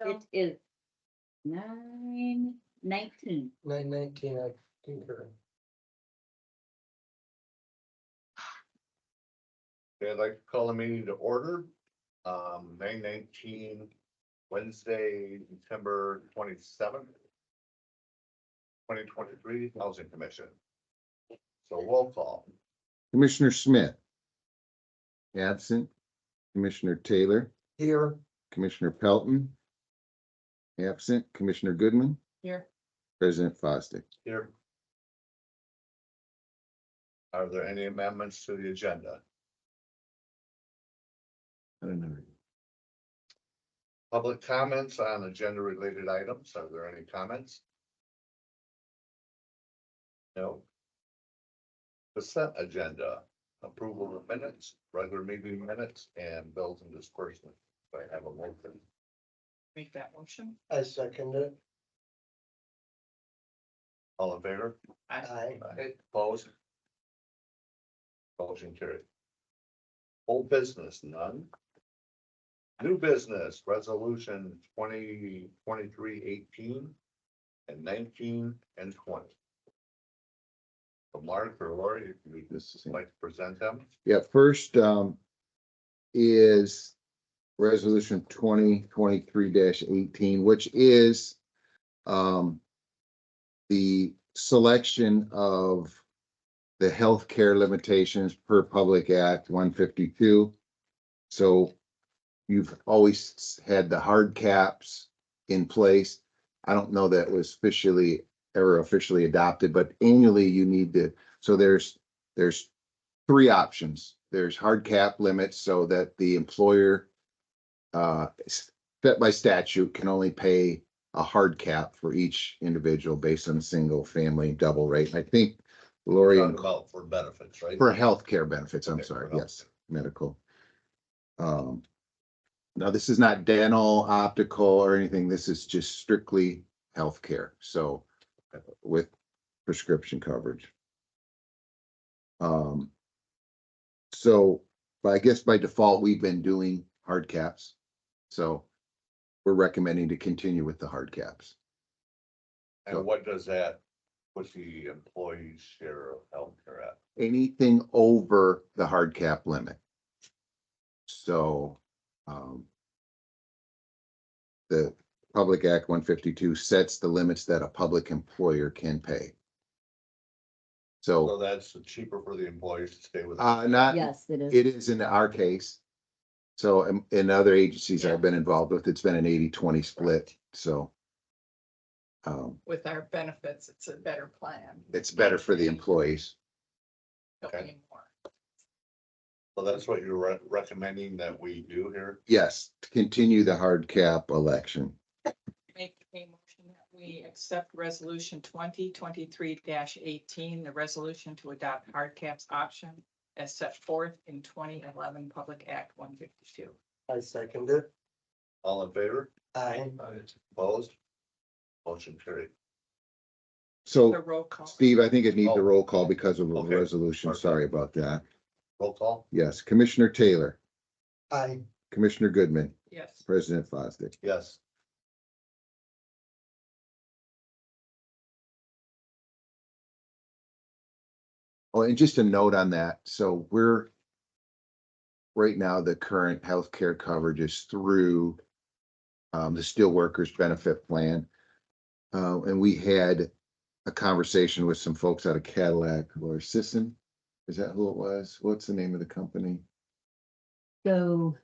It is 9:19. 9:19, I concur. Okay, I'd like to call the meeting to order. 9:19, Wednesday, September 27th. 2023 Housing Commission. So roll call. Commissioner Smith. Absent. Commissioner Taylor, Here, Commissioner Pelton. Absent. Commissioner Goodman, Here. President Fosdick. Here. Are there any amendments to the agenda? I don't know. Public comments on agenda related items. Are there any comments? No. Consent agenda, approval of minutes, regular meeting minutes, and bills and disbursement. Do I have a motion? Make that motion. I second it. All in favor? Aye. Opposed? Motion carried. Old business, none. New business, resolution 2023-18 and 19 and 20. So Mark or Lori, if you This is, like to present them. yeah, first, is resolution 2023-18, which is, the selection of the healthcare limitations per Public Act 152. So you've always had the hard caps in place. I don't know that was ever officially adopted, but annually you need to, so there's three options. There's hard cap limits so that the employer set by statute can only pay a hard cap for each individual based on single family double rate. And I think Lori, Talking about for benefits, right? for healthcare benefits, I'm Okay, sorry, for yes, medical. Now this is not dental, optical, or anything. This is just strictly healthcare. So with prescription coverage. So, but I guess by default, we've been doing hard caps. So we're recommending to continue with the hard caps. And what does that, what's the employee's share of healthcare at? Anything over the hard cap limit. So, the Public Act 152 sets the limits that a public employer can pay. So So, that's cheaper for the employees to stay with. not, Yes, it is. it is in our case. So in other agencies I've been involved with, it's been an 80-20 split, so. With our benefits, it's a better plan. It's better for the employees. Don't Okay. pay more. So that's what you're recommending that we do here? Yes, to continue the hard cap election. Make a motion that we accept resolution 2023-18, the resolution to adopt hard caps option as set forth in 2011 Public Act 152. I second it. All in favor? Aye. Opposed? Motion carried. The So roll call. Steve, I think it needs a Oh, roll call because of the okay. resolution. Perfect. Sorry about that. Roll call? Yes, Commissioner Taylor, Aye. Commissioner Goodman, Yes. President Fosdick. Yes. Oh, and just a note on that. So right now, the current healthcare coverage is through the Steelworkers Benefit Plan. And we had a conversation with some folks out of Cadillac or Sisson. Is that who it was? What's the name of the company? So,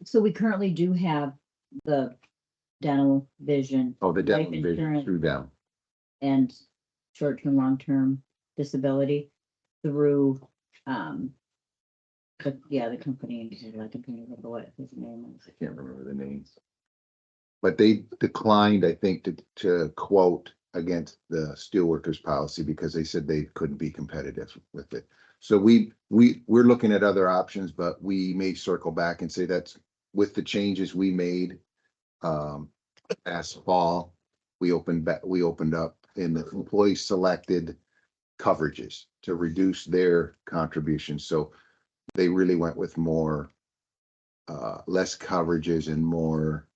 so we currently do have the dental, vision, Oh, the dental Life vision insurance. through them. and short-term, long-term disability through, the company, I can remember what his name is. I can't remember the names. But they declined, I think, to quote against the Steelworkers policy because they said they couldn't be competitive with it. So we're looking at other options, but we may circle back and say that's with the changes we made last fall. We opened up in the employee selected coverages to reduce their contributions. So they really went with more less coverages and more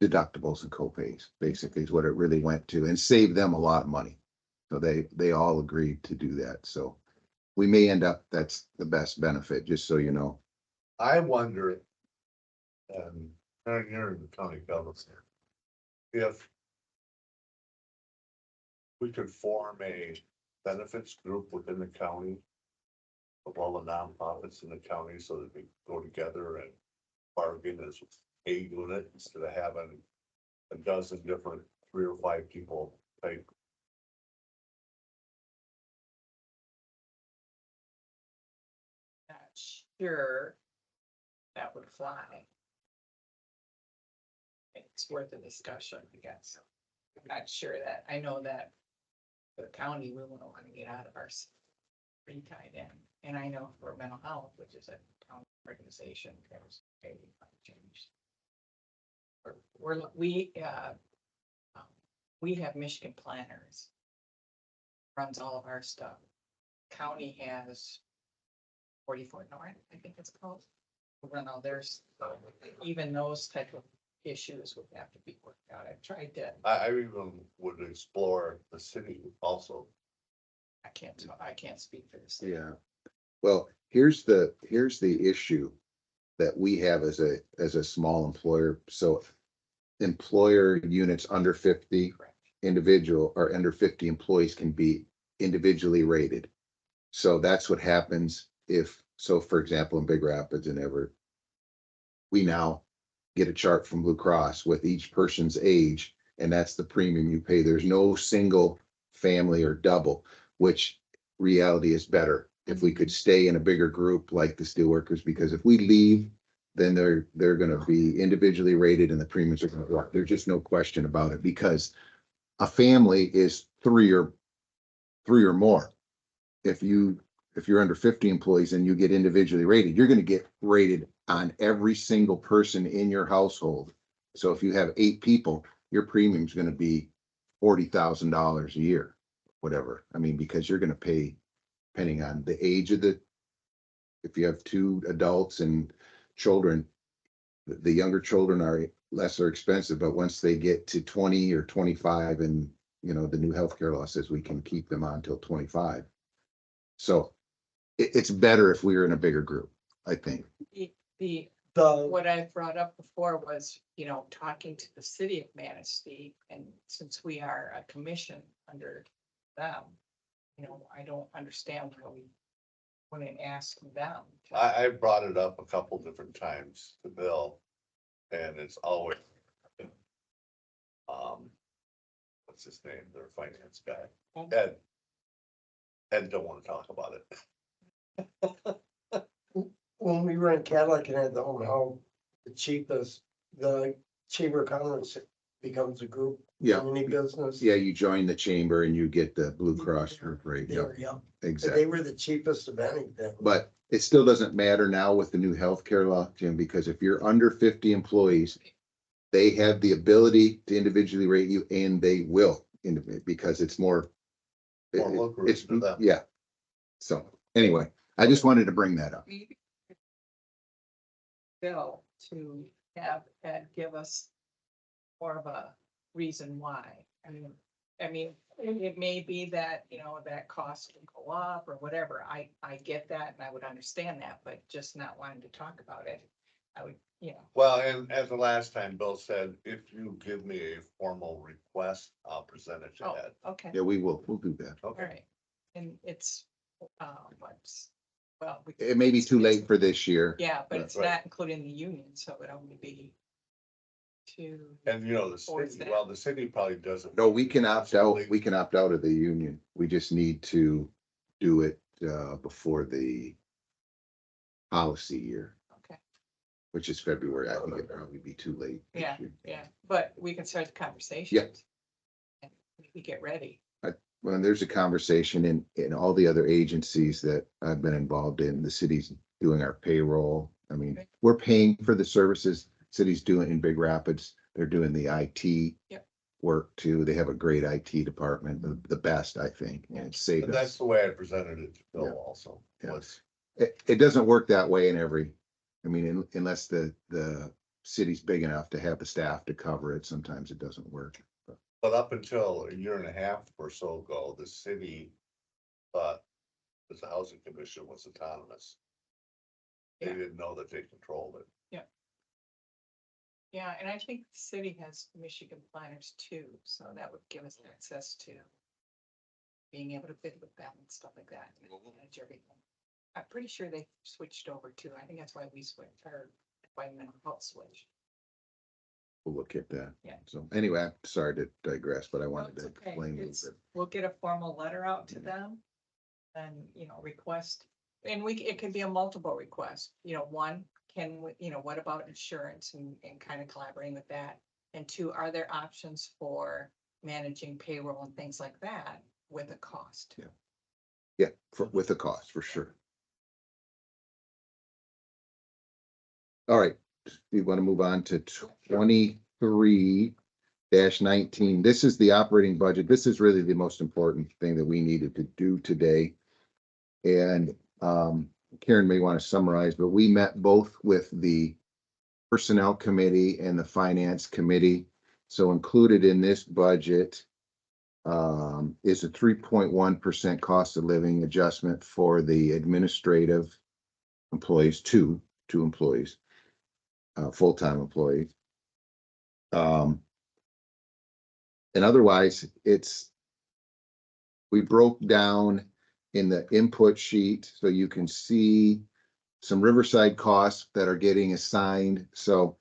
deductibles and copays, basically is what it really went to, and saved them a lot of money. So they all agreed to do that. So we may end up, that's the best benefit, just so you know. I wonder, you're in the county government, if we could form a benefits group within the county of all the nonprofits in the county so that we go together and bargain as a unit instead of having a dozen different 3 or 5 people type. Not sure that would fly. It's worth a discussion, I guess. I'm not sure that, I know that for the county, we wouldn't want to get out of our pretty tied in. And I know for mental health, which is a county organization, there's a change. We have Michigan planners. Runs all of our stuff. County has 44 North, I think it's called. Run all theirs, even those type of issues would have to be worked out. I've tried to, I even would explore the city also. I can't speak for the city. Yeah. Well, here's the issue that we have as a small employer. So employer units under 50 Correct. individual or under 50 employees can be individually rated. So that's what happens so for example, in Big Rapids and Everett, we now get a chart from Blue Cross with each person's age, and that's the premium you pay. There's no single family or double, which reality is better if we could stay in a bigger group like the steelworkers, because if we leave, then they're going to be individually rated and the premiums are going to go up. There's just no question about it, because a family is three or more. If you're under 50 employees and you get individually rated, you're going to get rated on every single person in your household. So if you have 8 people, your premium is going to be $40,000 a year, whatever. I mean, because you're going to pay, depending on the age of if you have 2 adults and children, the younger children are lesser expensive, but once they get to 20 or 25, and the new healthcare law says we can keep them on till 25. So it's better if we were in a bigger group, I think. What I brought up before was, talking to the city of Manistee, and since we are a commission under them, I don't understand why we wouldn't ask them. I brought it up a couple different times to Bill, and it's always, what's his name, their finance guy, Ed don't want to talk about it. When we were in Cadillac and had the home health, the Chamber of Commerce becomes a group. Yeah. Community business. Yeah, you join the chamber and you get the Blue Cross group rate. Yeah, Yeah. exactly. They were the cheapest of anything. But it still doesn't matter now with the new healthcare law, Jim, because if you're under 50 employees, they have the ability to individually rate you, and they will, because it's more. More lucrative for them. Yeah. So anyway, I just wanted to bring that up. Bill to have Ed give us more of a reason why. I mean, it may be that, that cost will go up or whatever. I get that and I would understand that, but just not wanting to talk about it. I would, Well, and as the last time, Bill said, if you give me a formal request, I'll present it to oh, Ed. okay, Yeah, we'll do that. all Okay. right. And it's, well. It may be too late for this year. Yeah, but it's Right. not including the union, so it would only be two. And the Or is city, that- well, the city probably doesn't. No, we can opt out. We can opt out of the union. We just need to do it before the policy year, Okay, which is February. I think it'd probably be too late. this Yeah. year. yeah, but we can start the conversation. And we get ready. Well, and there's a conversation in all the other agencies that I've been involved in. The city's doing our payroll. I mean, Okay. we're paying for the services city's doing in Big Rapids. They're doing the IT Yep. work too. They have a great IT department, the best, I think, and it's saved And that's us. the way I presented it to Bill Yeah. also, Yeah. was, It doesn't work that way in I mean, unless the city's big enough to have the staff to cover it. Sometimes it doesn't work. But up until a year and a half or so ago, the city thought that the housing commission was autonomous. They Yeah. didn't know that they controlled it. Yeah, and I think the city has Michigan planners too, so that would give us access to being able to bid with them and stuff like that. And manage everything. I'm pretty sure they switched over too. I think that's why we switched, or why mental health switched. We'll look at that. Yeah. So anyway, I'm sorry to digress, but I wanted No, to it's okay. explain a It's- little bit. We'll get a formal letter out to them. And, you know, request, and it could be a multiple request, you know, one, what about insurance and kind of collaborating with that? And two, are there options for managing payroll and things like that with a cost? Yeah. Yeah, with the cost, for sure. All right, we want to move on to 23-19. This is the operating budget. This is really the most important thing that we needed to do today. And Karen may want to summarize, but we met both with the Personnel Committee and the Finance Committee. So included in this budget is a 3.1% cost of living adjustment for the administrative employees, two employees, full-time employees. And otherwise, we broke down in the input sheet so you can see some Riverside costs that are getting assigned. So,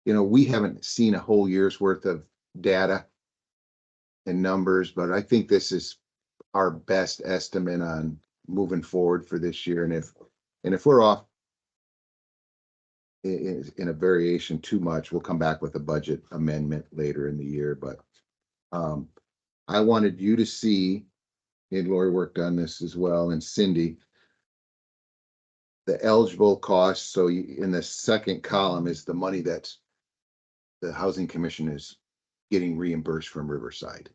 you know, we haven't seen a whole year's worth of data and numbers, but I think this is our best estimate on moving forward for this year. And if we're off in a variation too much, we'll come back with a budget amendment later in the year. But I wanted you to see, and Lori worked on this as well, and Cindy, the eligible costs. So in the second column is the money that's the Housing Commission is getting reimbursed from Riverside.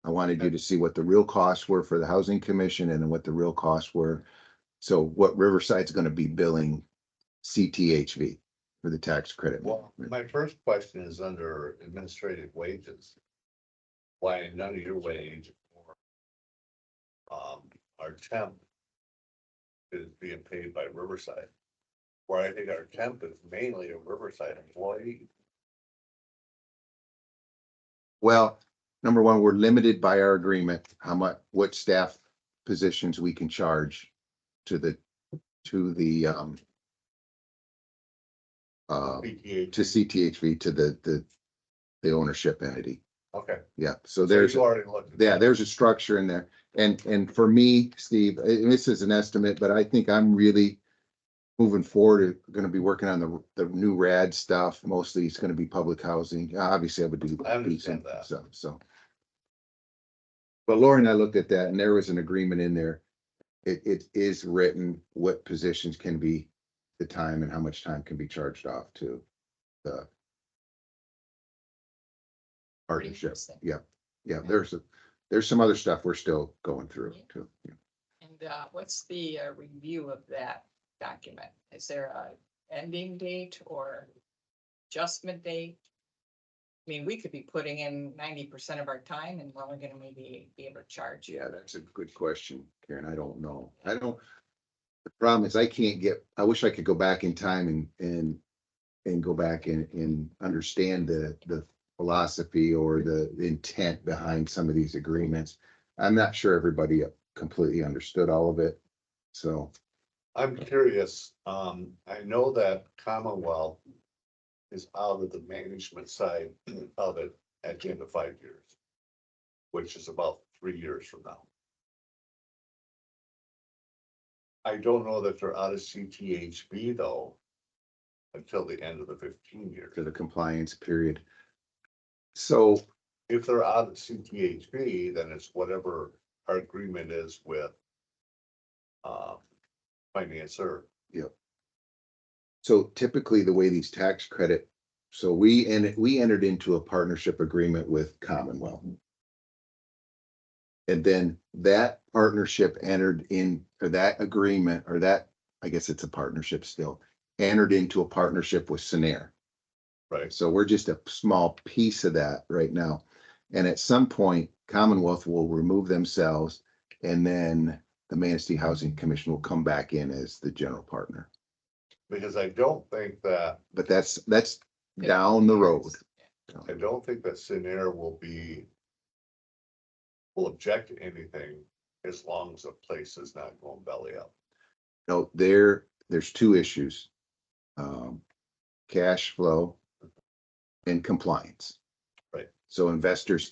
I wanted you to see what the real costs were for the Housing Commission and what the real costs were. So what Riverside's going to be billing CTHV for the tax credit. Well, my first question is under administrative wages. Why none of your wage or our temp is being paid by Riverside? Where I think our temp is mainly a Riverside employee. Well, number one, we're limited by our agreement, what staff positions we can charge to the PTA. to CTHV, to the ownership entity. Okay. Yeah, so So there's, you already looked. at yeah, that. there's a structure in there. And for me, Steve, and this is an estimate, but I think I'm really moving forward, going to be working on the new RAD stuff. Mostly it's going to be public housing. Obviously I would do. I understand some that. stuff, so. But Lori and I looked at that and there was an agreement in there. It is written what positions can be the time and how much time can be charged off to the partnership. Interesting. Yeah, yeah, there's some other stuff we're still going through too. Yeah. And what's the review of that document? Is there a ending date or adjustment date? I mean, we could be putting in 90% of our time and we're only gonna maybe be able to charge. Yeah, that's a good question, Karen. I don't know. The problem is I wish I could go back in time and go back and understand the philosophy or the intent behind some of these agreements. I'm not sure everybody completely understood all of it. So, I'm curious, I know that Commonwealth is out of the management side of it at the end of 5 years, which is about 3 years from now. I don't know that they're out of CTHB though, until the end of the 15 years. to the compliance period. So, If they're out of CTHB, then it's whatever our agreement is with financer. so typically the way these tax credit, so we entered into a partnership agreement with Commonwealth. And then that partnership entered in, or that agreement, or that, I guess it's a partnership still, entered into a partnership with Scenair. Right, So we're just a small piece of that right now. And at some point, Commonwealth will remove themselves, and then the Manistee Housing Commission will come back in as the general partner. because I don't think that, But that's down the road. I don't think that Scenair will object to anything as long as the place is not going belly up. No, there's two issues. Cash flow and compliance. Right. So investors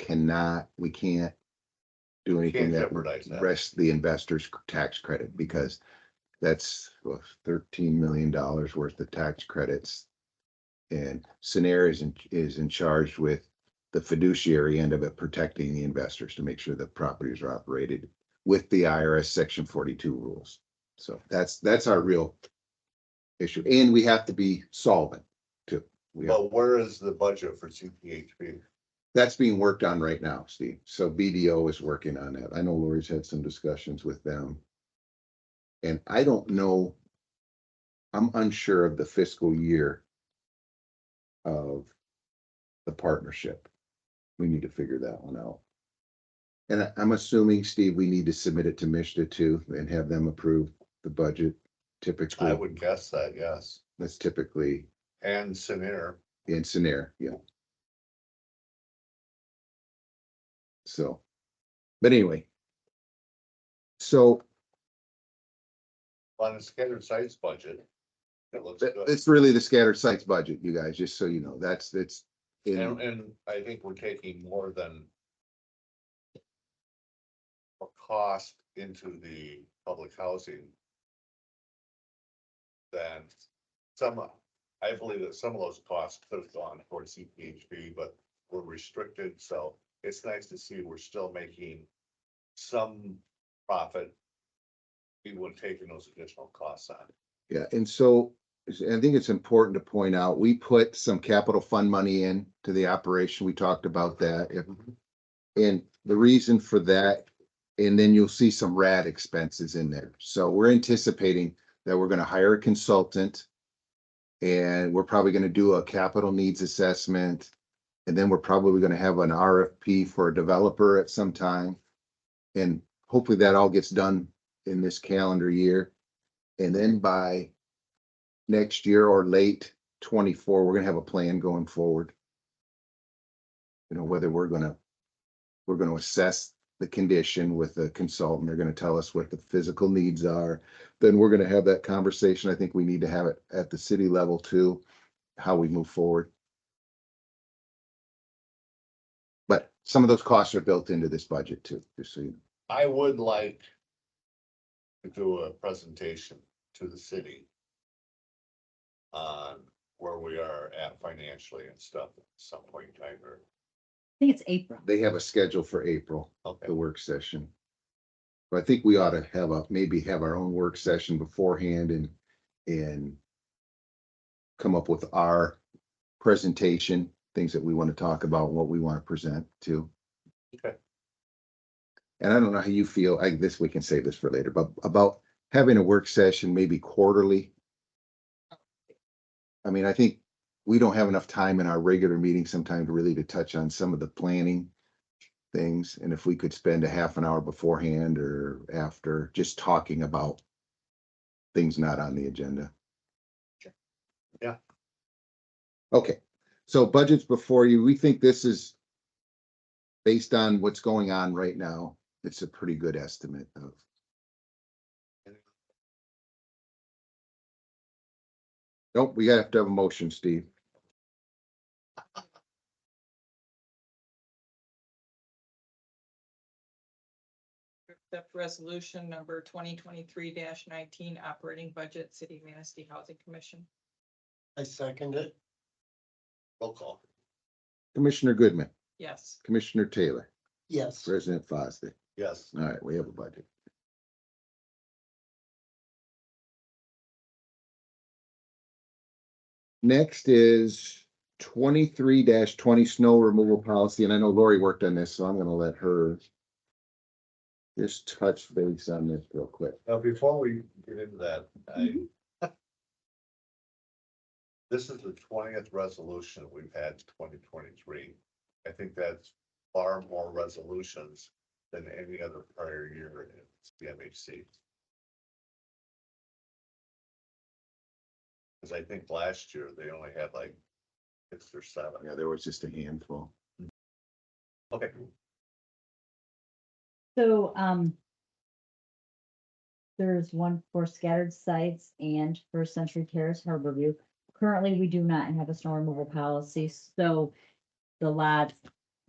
we can't do anything Can't that jeopardize that. rests the investors' tax credit, because that's $13 million worth of tax credits. And Scenair is in charge with the fiduciary end of it, protecting the investors to make sure that properties are operated with the IRS Section 42 rules. So that's our real issue. And we have to be solvent too. But where is the budget for CPHP? That's being worked on right now, Steve. So BDO is working on that. I know Lori's had some discussions with them. And I don't know, I'm unsure of the fiscal year of the partnership. We need to figure that one out. And I'm assuming, Steve, we need to submit it to MISTA too and have them approve the budget. Typically, I would guess that, yes. that's typically And Scenair, in Scenair, yeah. So, but anyway. So on the scattered sites budget, it looks good. it's really the scattered sites budget, you guys, just so you know, it's And I think we're taking more than a cost into the public housing than I believe that some of those costs could have gone towards CPHP, but we're restricted, so it's nice to see we're still making some profit even when taking those additional costs on. Yeah, and so I think it's important to point out, we put some capital fund money in to the operation. We talked about that. And the reason for that, and then you'll see some RAD expenses in there. So we're anticipating that we're going to hire a consultant, and we're probably going to do a capital needs assessment. And then we're probably going to have an RFP for a developer at some time. And hopefully that all gets done in this calendar year. And then by next year or late 24, we're gonna have a plan going forward. You know, whether we're gonna assess the condition with a consultant. They're gonna tell us what the physical needs are. Then we're gonna have that conversation. I think we need to have it at the city level too, how we move forward. But some of those costs are built into this budget too, just so you know. I would like to do a presentation to the city on where we are at financially and stuff at some point in time, or, I think it's April. They have a schedule for April, okay, the work session. But I think we ought to have maybe have our own work session beforehand and come up with our presentation, things that we want to talk about, what we want to present to. Okay. And I don't know how you feel, we can save this for later, but about having a work session maybe quarterly. I mean, I think we don't have enough time in our regular meeting sometimes really to touch on some of the planning things. And if we could spend a half an hour beforehand or after just talking about things not on the agenda. Sure. Yeah. Okay, so budgets before you, we think this is based on what's going on right now. It's a pretty good estimate of. Nope, we have to have a motion, Steve. Accept resolution number 2023-19, operating budget, City of Manistee Housing Commission. I second it. roll call. Commissioner Goodman, Yes. Commissioner Taylor, Yes. President Fosdick. Yes, All right, we have a budget. Next is 23-20 snow removal policy, and I know Lori worked on this, so I'm gonna let her just touch base on this real quick. now before we get into that, This is the 20th resolution we've had in 2023. I think that's far more resolutions than any other prior year in CMHC. Because I think last year they only had like 6 or 7. Yeah, there was just a handful. Okay, So, there's one for scattered sites and for Century Terrace Harborview. Currently, we do not have a snow removal policy, so the lots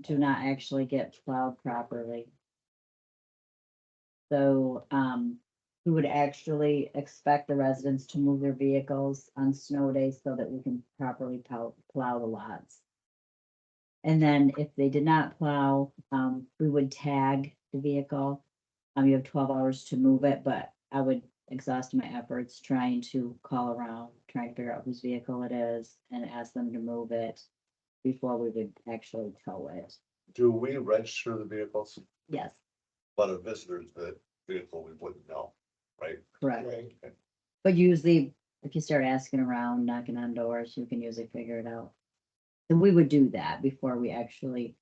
do not actually get plowed properly. So, we would actually expect the residents to move their vehicles on snow days so that we can properly plow the lots. And then if they did not plow, we would tag the vehicle. You have 12 hours to move it, but I would exhaust my efforts trying to call around, trying to figure out whose vehicle it is and ask them to move it before we would actually tow it. do we register the vehicles? Yes, But a visitor's vehicle, we wouldn't know, right? correct. Right. But usually, if you start asking around, knocking on doors, you can usually figure it out. And we would do that before we actually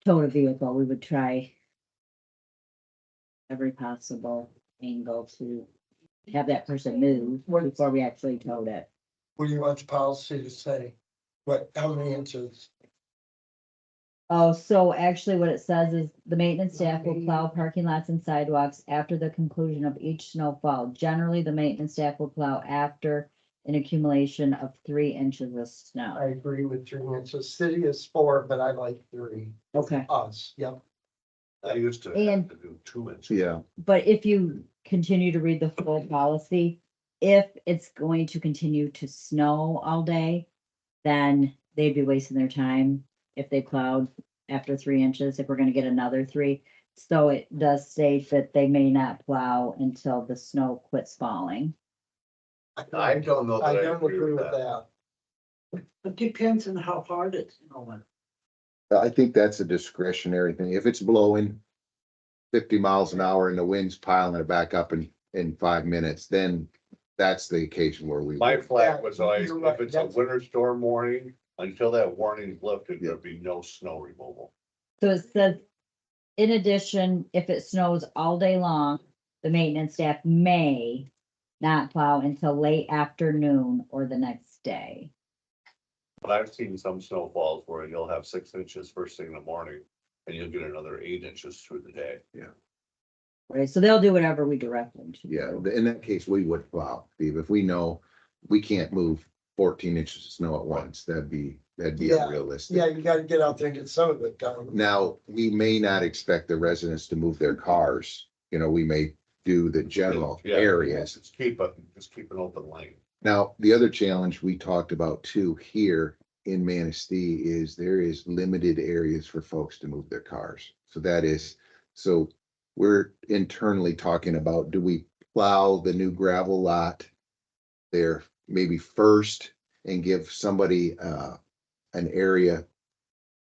towed a vehicle. We would try every possible angle to have that person move before we actually towed it. What do you want the policy to say? What, how many inches? Oh, so actually what it says is the maintenance staff will plow parking lots and sidewalks after the conclusion of each snowfall. Generally, the maintenance staff will plow after an accumulation of 3 inches of I snow. agree with 3 inches. City is 4, but I like 3. Okay, Us, yep. I used to have And- to do 2 inches. Yeah, but if you continue to read the full policy, if it's going to continue to snow all day, then they'd be wasting their time if they plowed after 3 inches, if we're gonna get another 3. So it does state that they may not plow until the snow quits falling. I don't know that I I don't agree with that. It depends on how hard it's snowing. I think that's a discretionary thing. If it's blowing 50 miles an hour and the wind's piling it back up in 5 minutes, then that's the occasion where we. My would. flag was always, You're right, if it's a that's- winter storm warning, until that warning's lifted, there'd be no snow removal. So it says, in addition, if it snows all day long, the maintenance staff may not plow until late afternoon or the next day. But I've seen some snowfalls where you'll have 6 inches first thing in the morning, and you'll get another 8 inches through the day. Right, so they'll do whatever we direct them to. Yeah, in that case, we would plow, Steve. If we know we can't move 14 inches of snow at once, that'd be Yeah, unrealistic. Yeah, you gotta get out there and get some of it done. Now, we may not expect the residents to move their cars. You know, we may do the general Yeah. areas. Just keep an open lane. Now, the other challenge we talked about too here in Manistee is there is limited areas for folks to move their cars. So we're internally talking about, do we plow the new gravel lot there maybe first and give somebody an area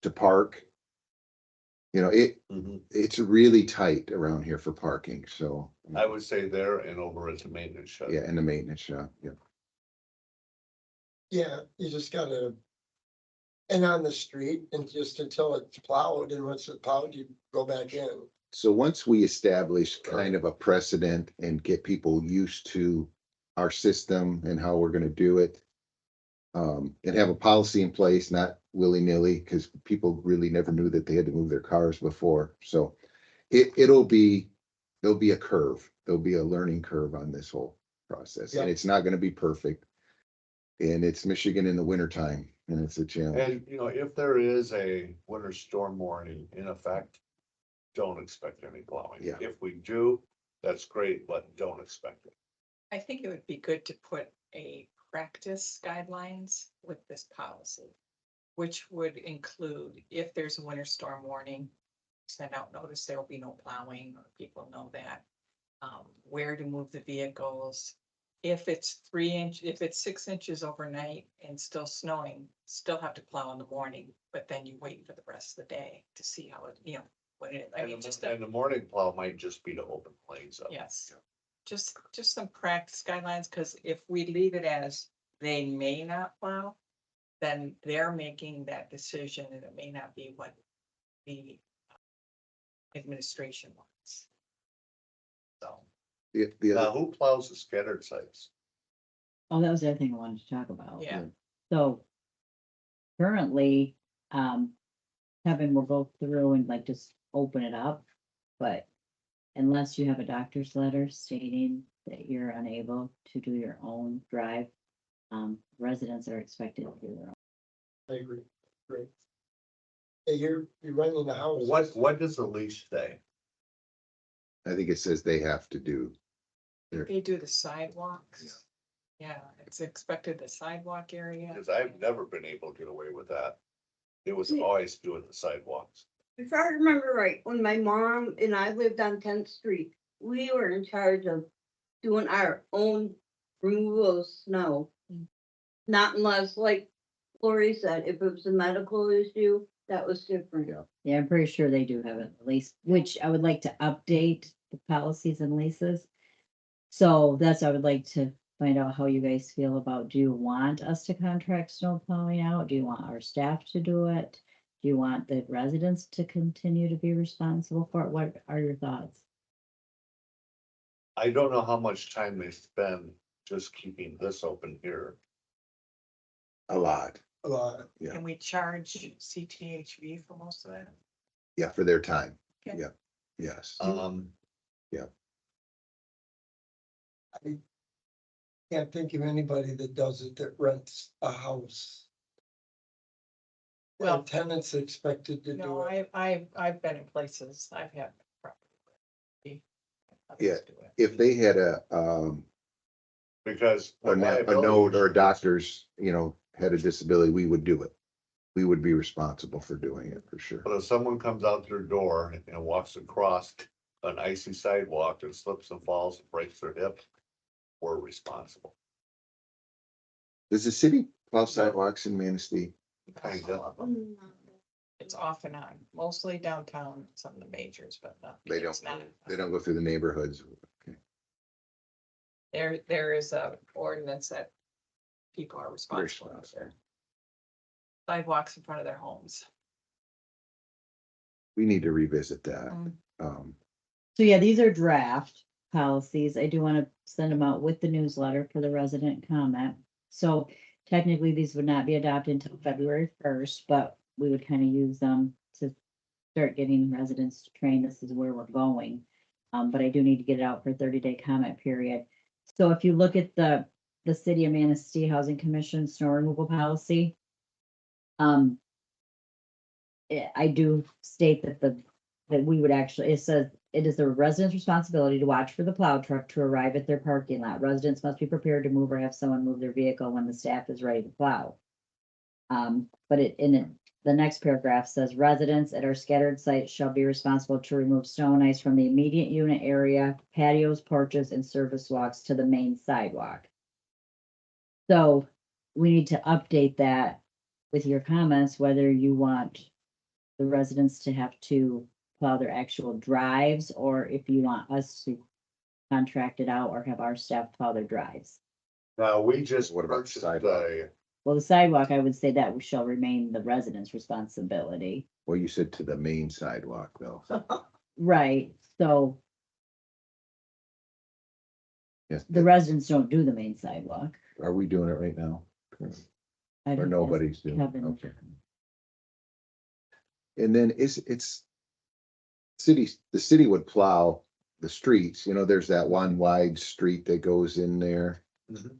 to park? You know, it's really tight around here for parking, so. I would say there and over at the maintenance shed. Yeah, in the maintenance shop, yeah. Yeah, you just gotta. And on the street and just until it's plowed, and once it's plowed, you go back in. So once we establish kind of a precedent and get people used to our system and how we're gonna do it. And have a policy in place, not willy-nilly, because people really never knew that they had to move their cars before, so. There'll be a curve, there'll be a learning curve on this whole process, and Yeah. it's not gonna be perfect. And it's Michigan in the wintertime, and it's a challenge. And, if there is a winter storm warning in effect, don't expect any plowing. Yeah. If we do, that's great, but don't expect it. I think it would be good to put a practice guidelines with this policy, which would include if there's a winter storm warning, send out notice there will be no plowing, or people know that. Where to move the vehicles. If it's 6 inches overnight and still snowing, still have to plow in the morning, but then you wait for the rest of the day to see how it, what it, I mean, just. And the morning plow might just be to open lanes up. Yes, just some practice guidelines, because if we leave it as they may not plow, then they're making that decision and it may not be what the administration wants. So, The Now, other, who plows the scattered sites? Oh, that was the other thing I wanted to talk about. yeah, So currently, Kevin will go through and like just open it up, but unless you have a doctor's letter stating that you're unable to do your own drive, residents are expected to do their own. I agree, great. Hey, you're running the house. What does the lease say? I think it says they have to do. they do the sidewalks. Yeah, it's expected the sidewalk area. Because I've never been able to get away with that. It was always doing the sidewalks. If I remember right, when my mom and I lived on 10th Street, we were in charge of doing our own removal of snow. Not unless, like Lori said, if it was a medical issue, that was different. Yeah, I'm pretty sure they do have it at least, which I would like to update the policies and leases. So that's, I would like to find out how you guys feel about, do you want us to contract snow plowing out? Do you want our staff to do it? Do you want the residents to continue to be responsible for it? What are your thoughts? I don't know how much time they spend just keeping this open here. A lot, A lot. yeah. Can we charge CTHV for most of that? Yeah, for their time. Okay. Yeah, yes. Can't think of anybody that does it that rents a house. Well- Well, tenants expected to do No, it. I've been in places, I've had. property. Others Yeah, do it. If they had a Because. the note liability- or a doctor's, had a disability, we would do it. We would be responsible for doing it for sure. But if someone comes out their door and walks across an icy sidewalk and slips and falls and breaks their hip, we're responsible. Does the city plow sidewalks in Manistee? Kinda. It's off and on, mostly downtown, some of the majors, but not. They it's don't, not- they don't go through the neighborhoods. Okay. There is a ordinance that people are responsible for their sidewalks in front of their homes. We need to revisit that. So yeah, these are draft policies. I do want to send them out with the newsletter for the resident comment. So technically, these would not be adopted until February 1st, but we would kind of use them to start getting residents to train. This is where we're going. But I do need to get it out for 30-day comment period. So if you look at the City of Manistee Housing Commission snow removal policy, I do state that we would actually, it says, it is the resident's responsibility to watch for the plow truck to arrive at their parking lot. Residents must be prepared to move or have someone move their vehicle when the staff is ready to plow. But the next paragraph says residents at our scattered sites shall be responsible to remove snow and ice from the immediate unit area, patios, porches, and service walks to the main sidewalk. So we need to update that with your comments, whether you want the residents to have to plow their actual drives, or if you want us to contract it out or have our staff plow their drives. Now, we just What about the purchased sidewalk? Well, the sidewalk, I would say that shall remain the resident's responsibility. Well, you said to the main sidewalk though. Right, so Yes. the residents don't do the main sidewalk. Are we doing it right now? I Or think nobody's that's doing? it? Kevin. Okay. And then it's the city would plow the streets, there's that one wide street that goes in there. Mhm.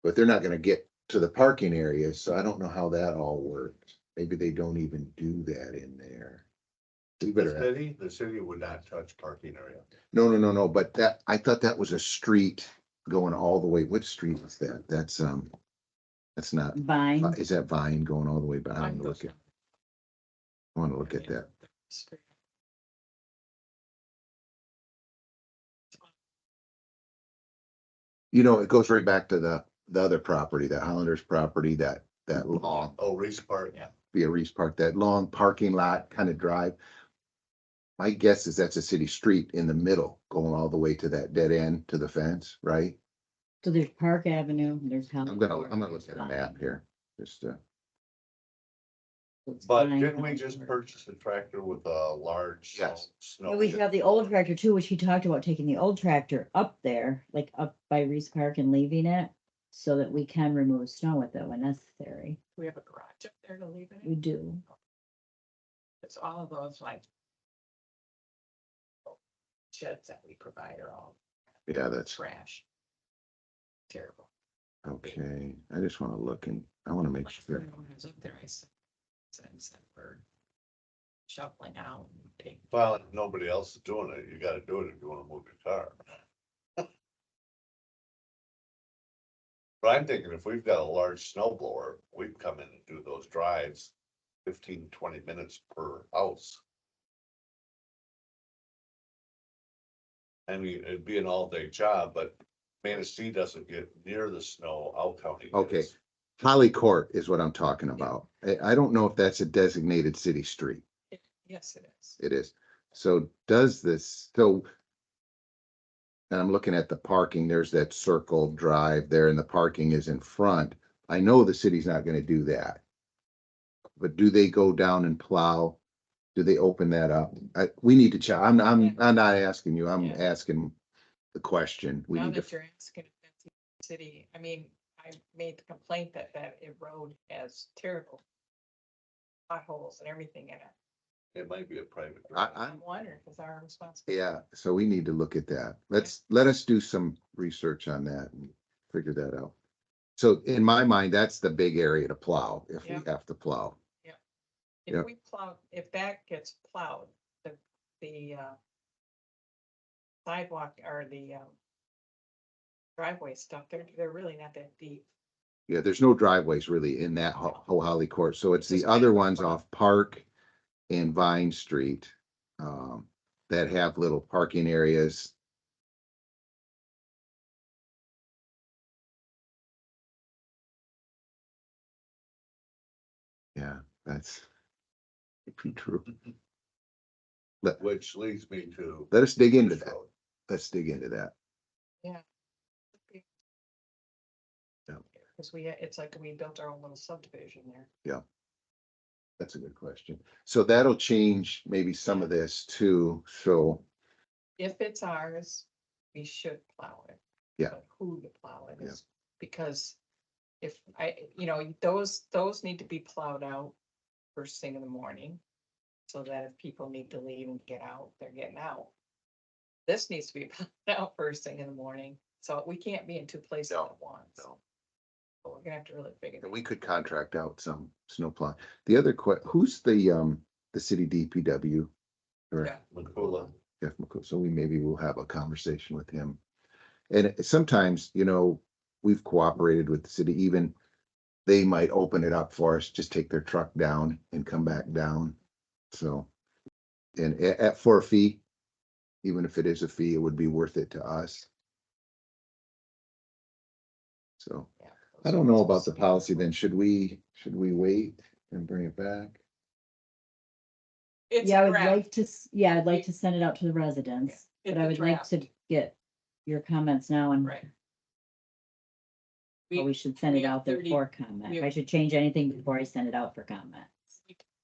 But they're not gonna get to the parking area, so I don't know how that all works. Maybe they don't even do that in there. We better, The city would not touch parking area. no, but I thought that was a street going all the way, which street is that? That's not, Vine, is that Vine going all the way back? I Mine wanna goes look at, I wanna look at that. Street. It goes right back to the other property, that Hollander's property, that long, Oh, Reese Park. Yeah. via Reese Park, that long parking lot kind of drive. My guess is that's a city street in the middle, going all the way to that dead end to the fence, right? So there's Park Avenue, there's. I'm gonna look at a map here, just, But didn't we just purchase a tractor with a large? Yes. Snow? Yeah, we have the old tractor too, which he talked about taking the old tractor up there, like up by Reese Park and leaving it. So that we can remove snow with it when necessary. We have a garage up there to leave it We in. do. It's all of those like sheds that we provide are all yeah, that's, trash. Terrible. okay. I just wanna look and, I wanna make Like, sure. when I was up there, I said, we're shoveling out and taking. Well, if nobody else is doing it, you gotta do it if you wanna move your car. But I'm thinking if we've got a large snow blower, we'd come in and do those drives 15-20 minutes per house. I mean, it'd be an all-day job, but Manistee doesn't get near the snow out county. Okay. gets. Holly Court is what I'm talking about. I don't know if that's a designated city street. Yes, it is. It is. So does this, so. And I'm looking at the parking, there's that circle drive there and the parking is in front. I know the city's not gonna do that. But do they go down and plow? Do they open that up? We need to check. I'm not asking you, I'm Yeah. asking the question. We Now need to, that you're asking if that's the city, I mean, I made the complaint that road has terrible potholes and everything in it. It might be a private. I- drive. I'm wondering if it's our responsibility. yeah, so we need to look at that. Let us do some research on that and figure that out. So in my mind, that's the big area to plow, if we Yeah. have to plow. If Yeah. we plow, if that gets plowed, the sidewalk or the driveway stuff, they're really not that deep. Yeah, there's no driveways really in that whole Holly Court, so it's It's the just other kind of ones front. off Park and Vine Street. That have little parking areas. Yeah, that's true. Which leads me to. Let us dig into this that. road. Let's dig into that. Yeah. Yeah. Cause it's like we built our own little subdivision there. That's a good question. So that'll change maybe some of this too, so, If it's ours, we should plow it. Yeah. But who to plow it Yeah. is, because if those need to be plowed out first thing in the morning. So that if people need to leave and get out, they're getting out. This needs to be plowed out first thing in the morning, so we can't be in two places No, at once. no. But we're gonna have to really figure. and we could contract out some snow plow. The other who's the city DPW? Or Yeah. McCullough. Jeff McCool, so maybe we'll have a conversation with him. And sometimes, we've cooperated with the city, even they might open it up for us, just take their truck down and come back down. So, and for a fee, even if it is a fee, it would be worth it to us. So, Yeah, I don't know about the policy then. Should we wait and bring it back? It's Yeah, a I would draft. like to, yeah, I'd like to send it out to the residents, It's but I a would like to draft. get your comments now and Right. we should send we it have out there 30 for comment. we If have- I should change anything before I send it out for comment.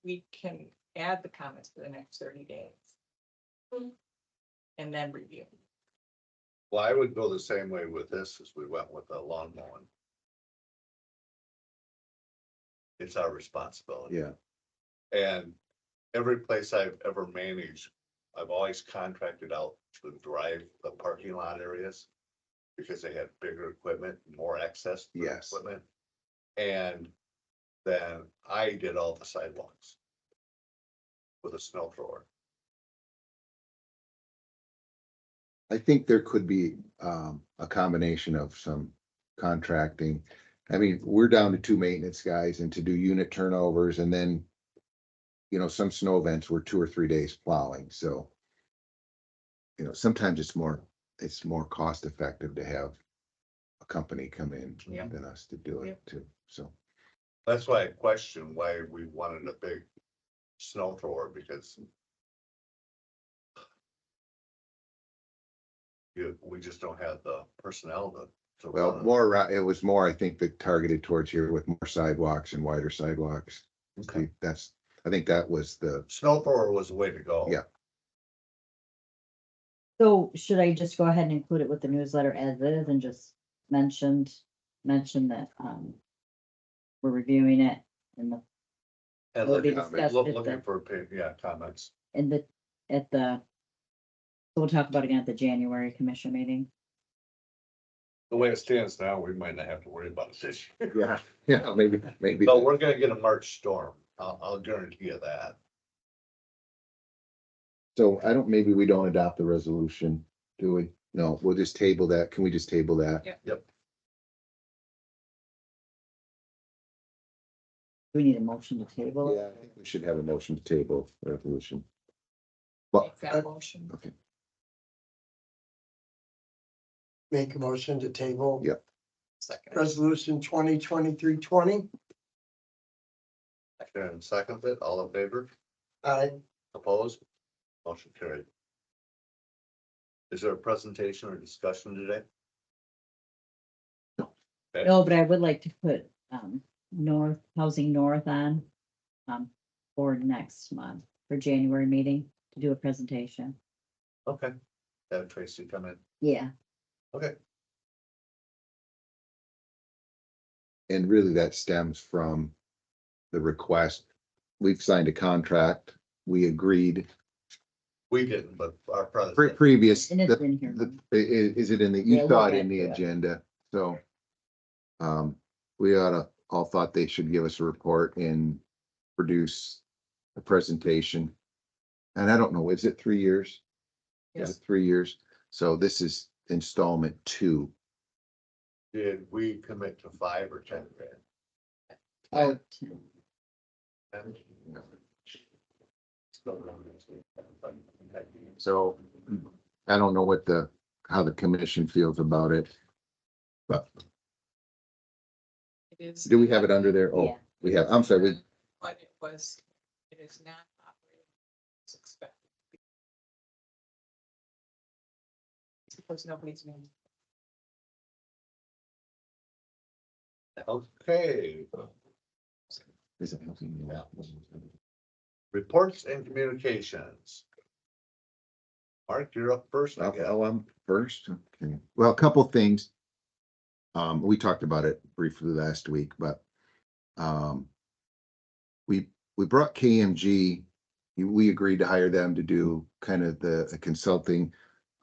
We can add the comments for the next 30 days. And then review. Well, I would go the same way with this as we went with the lawn mowing. It's our responsibility. Yeah, And every place I've ever managed, I've always contracted out to drive the parking lot areas. Because they had bigger equipment, more access to the Yes. equipment. And then I did all the sidewalks. With a snow thrower. I think there could be a combination of some contracting. I mean, we're down to 2 maintenance guys and to do unit turnovers and then. Some snow events were 2 or 3 days plowing, so. Sometimes it's more cost effective to have. A company come in Yep. than us to do it Yep. too, so. That's why I question why we wanted a big snow thrower because. We just don't have the personnel to to Well, run it. more, it was more, I think, that targeted towards here with more sidewalks and wider sidewalks. Okay. That's, I think that was the, Snow thrower was the way to go. Yeah. So should I just go ahead and include it with the newsletter as is and just mention that, we're reviewing it in the, And Will be looking, discussed at looking the- for, yeah, comments. in the, at the, so we'll talk about it again at the January commission meeting. The way it stands now, we might not have to worry about it this year. yeah, yeah, maybe. But we're gonna get a March storm. I'll guarantee you that. So I don't, maybe we don't adopt the resolution, do we? No, we'll just table that. Can we just table that? Yeah. Yep. Do we need a motion to table it? Yeah, I think we should have a motion to table the resolution. Well, Make that motion. okay, Make a motion to table. Yep. Second. Resolution 2023-20. And second it, all in favor, Aye. opposed, motion carried. Is there a presentation or discussion today? Okay. No, but I would like to put, North, Housing North on, for next month, for January meeting, to do a presentation. Okay, have Tracy come in. Yeah, Okay, and really that stems from the request. We've signed a contract. We agreed we didn't, but our pre- president. previous. And it's the- in here. Is it in the, Yeah, you we'll saw it get in the to it. agenda, so. We all thought they should give us a report and produce a presentation. And I don't know, is it 3 years? Is Yes. it 3 years? So this is installment 2. Did we commit to 5 or 10 grand? Oh. 10? So I don't know how the commission feels about it. But It is. do we have it under there? yeah. Oh, we have, I'm sorry, But it is not operating as expected. Because nobody's been. Okay, is it helping you out? reports and communications. Mark, you're up first, I guess. Oh, I'm first, okay. Well, a couple things. We talked about it briefly last week, but, we brought KMG. We agreed to hire them to do kind of the consulting.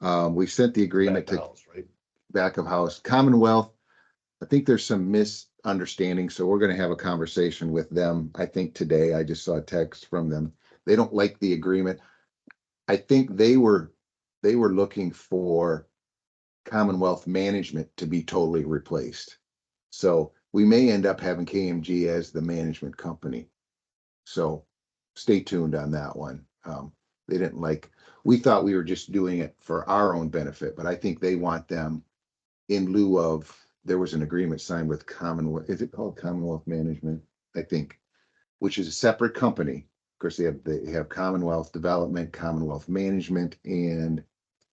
We sent the agreement Back to house, right? back of house Commonwealth. I think there's some misunderstanding, so we're gonna have a conversation with them. I think today, I just saw a text from them. They don't like the agreement. I think they were looking for Commonwealth management to be totally replaced. So we may end up having KMG as the management company. So stay tuned on that one. They didn't like, we thought we were just doing it for our own benefit, but I think they want them in lieu of, there was an agreement signed with Commonwealth, is it called Commonwealth Management? I think, which is a separate company. Of course, they have Commonwealth Development, Commonwealth Management, and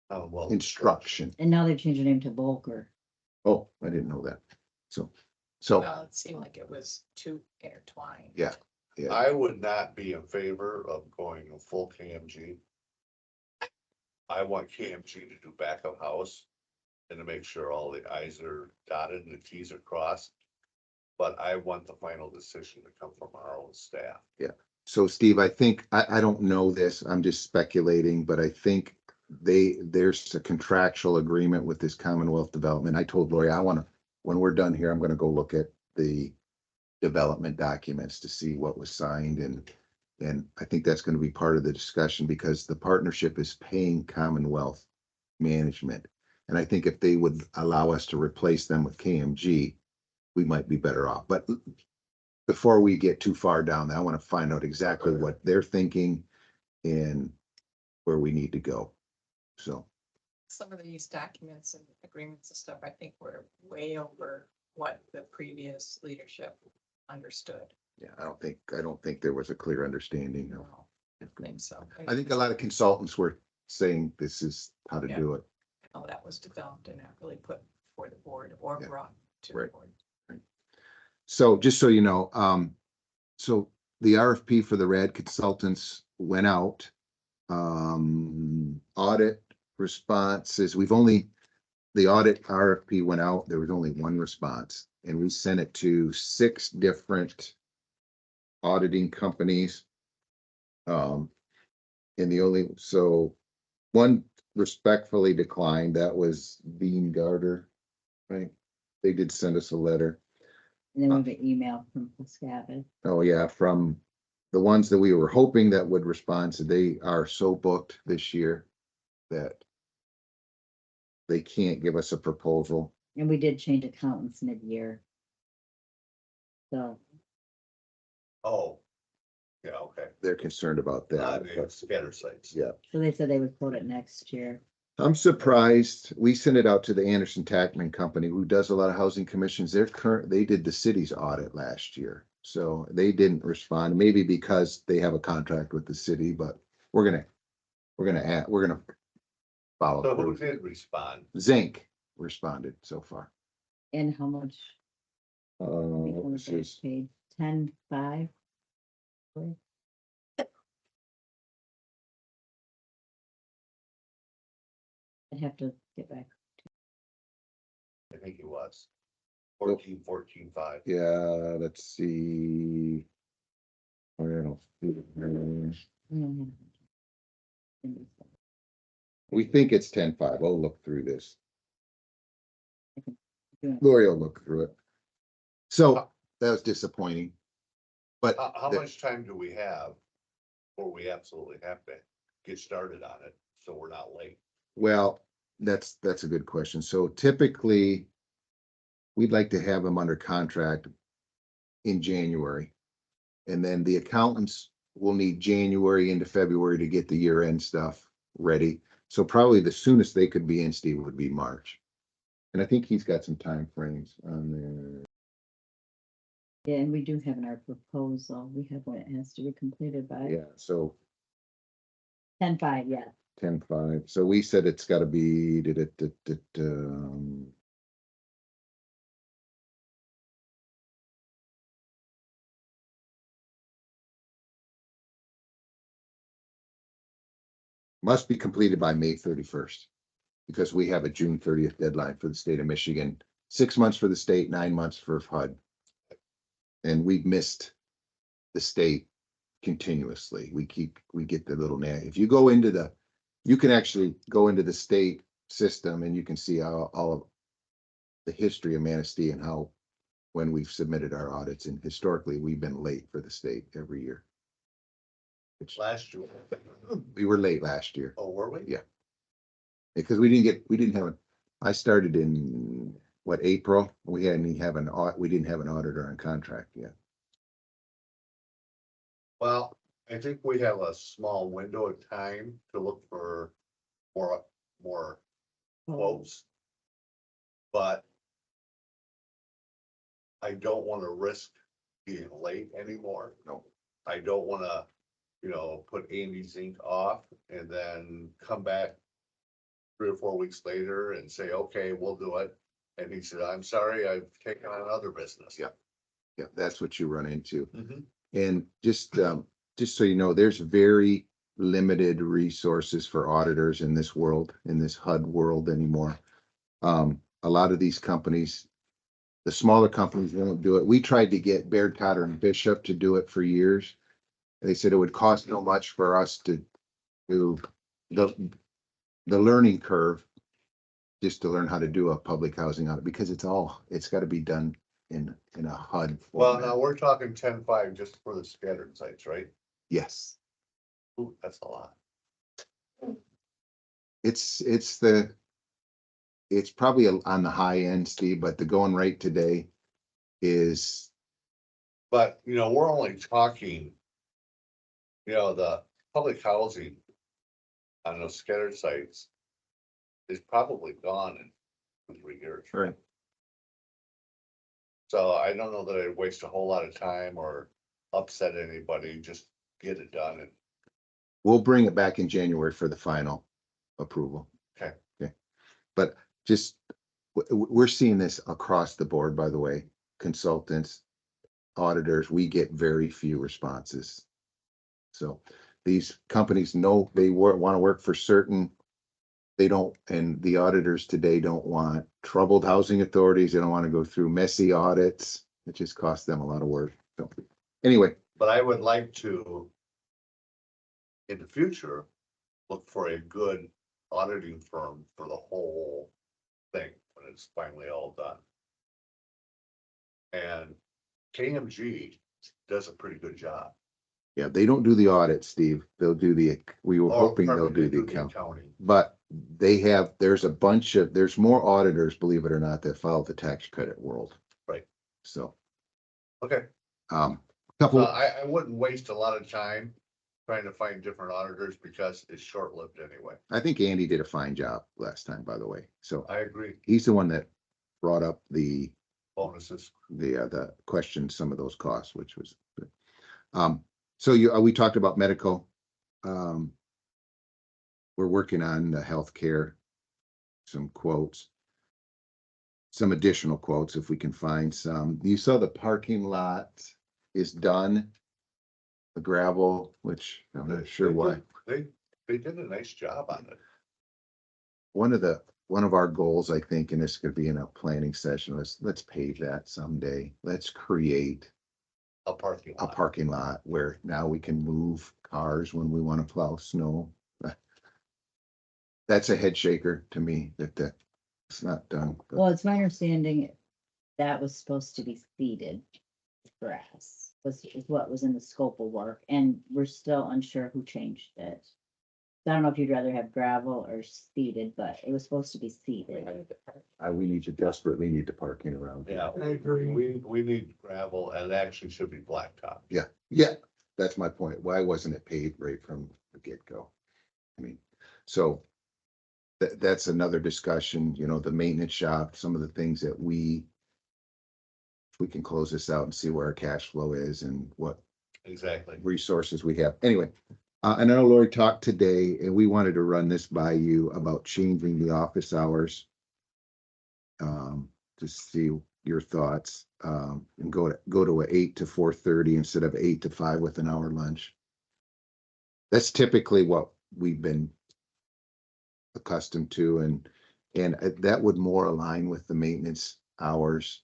Well, Instruction. And now they've changed their name to Volker. Oh, I didn't know that. So, Well, it seemed like it was too intertwined. Yeah. yeah, I would not be in favor of going a full KMG. I want KMG to do back of house and to make sure all the i's are dotted and the t's are crossed. But I want the final decision to come from our own staff. so Steve, I think, I don't know this, I'm just speculating, but I think there's a contractual agreement with this Commonwealth Development. I told Lori, when we're done here, I'm gonna go look at the development documents to see what was signed, and I think that's gonna be part of the discussion because the partnership is paying Commonwealth Management. And I think if they would allow us to replace them with KMG, we might be better off. But before we get too far down, I want to find out exactly what they're thinking and where we need to go. So, Some of these documents and agreements and stuff, I think were way over what the previous leadership understood. yeah, I don't think there was a clear understanding. No. I think so. I think a lot of consultants were saying this is how to do it. How that was developed and not really put before the board or Yeah. brought to the Right. board. So just so you know, so the RFP for the RAD consultants went out. Audit responses, the audit RFP went out, there was only one response, and we sent it to 6 different auditing companies. And one respectfully declined, that was Bean Garter, right? They did send us a letter. And then we have an email from Piscataway. Oh, yeah, from the ones that we were hoping that would respond, so they are so booked this year that they can't give us a proposal. And we did change accountants mid-year. So, Oh, yeah, okay. They're concerned about that. The scatter sites. Yeah, so they said they would quote it next year. I'm surprised. We sent it out to the Anderson Tackman Company, who does a lot of housing commissions. They did the city's audit last year. So they didn't respond, maybe because they have a contract with the city, but we're gonna follow So who through. did respond? Zinc responded so far. And how much? What was his? Paid 10.5. I'd have to get back. I think it was 14.5. Yeah, let's see. Oh, yeah, we think it's 10.5. I'll look through this. Lori will look through it. So that was disappointing. But How much time do we have before we absolutely have to get started on it, so we're not late? well, that's a good question. So typically, we'd like to have them under contract in January. And then the accountants will need January into February to get the year-end stuff ready. So probably the soonest they could be in, Steve, would be March. And I think he's got some time frames on there. Yeah, and we do have in our proposal, we have what it has to be completed by Yeah, so 10.5, yeah. 10.5. So we said it's gotta be, must be completed by May 31st. Because we have a June 30th deadline for the state of Michigan, 6 months for the state, 9 months for HUD. And we've missed the state continuously. We get the little nag. If you go into you can actually go into the state system and you can see all of the history of Manistee and how, when we've submitted our audits, and historically, we've been late for the state every year. Last year. We were late last year. Oh, were we? Yeah. Because we didn't have I started in April? We didn't have an auditor on contract yet. Well, I think we have a small window of time to look for more quotes. But I don't want to risk being late anymore. No. I don't want to, put Andy Zink off and then come back 3 or 4 weeks later and say, okay, we'll do it. And he said, I'm sorry, I've taken on other business. Yeah. Yeah, that's what you run into. Mhm. And just so you know, there's very limited resources for auditors in this world, in this HUD world anymore. A lot of these companies, the smaller companies won't do it. We tried to get Baird, Cotter and Bishop to do it for years. They said it would cost no much for us to do the learning curve, just to learn how to do a public housing audit, because it's got to be done in a HUD Well, format. now we're talking 10.5 just for the scattered sites, right? Yes, Ooh, that's a lot. it's probably on the high end, Steve, but the going rate today is, But, we're only talking, the public housing on those scattered sites is probably gone in 3 years. right. So I don't know that I'd waste a whole lot of time or upset anybody, just get it done. And We'll bring it back in January for the final approval. Okay. Okay. But just we're seeing this across the board, by the way, consultants, auditors, we get very few responses. So these companies know they want to work for certain. They don't, and the auditors today don't want troubled housing authorities. They don't want to go through messy audits. It just costs them a lot of work. So anyway, But I would like to, in the future, look for a good auditing firm for the whole thing when it's finally all done. And KMG does a pretty good job. yeah, they don't do the audit, Steve. They'll do we were Or, hoping they'll pardon me, do they the account. accounting. But there's more auditors, believe it or not, that follow the tax credit world. Right. So, Okay, so couple, I wouldn't waste a lot of time trying to find different auditors because it's short-lived anyway. I think Andy did a fine job last time, by the way. So I agree, he's the one that brought up the bonuses. question, some of those costs, which was good. So we talked about medical. We're working on the healthcare, some quotes, some additional quotes if we can find some. You saw the parking lot is done. The gravel, which I'm not sure They why. did- They did a nice job on it. One of our goals, I think, and this could be in a planning session, was let's pave that someday. Let's create A parking a lot. parking lot where now we can move cars when we want to plow snow. That's a head shaker to me that it's not done. but- Well, it's my understanding that was supposed to be seeded grass, is what was in the scope of work, and we're still unsure who changed it. I don't know if you'd rather have gravel or seeded, but it was supposed to be seeded. we desperately need the parking around. Yeah, I agree. we need gravel and it actually should be blacktop. Yeah, that's my point. Why wasn't it paved right from the get-go? I mean, so that's another discussion, the maintenance shop, some of the things that if we can close this out and see where our cash flow is and what Exactly. resources we have. Anyway, I know Lori talked today and we wanted to run this by you about changing the office hours. To see your thoughts, and go to a 8 to 4:30 instead of 8 to 5 with an hour lunch. That's typically what we've been accustomed to, and that would more align with the maintenance hours.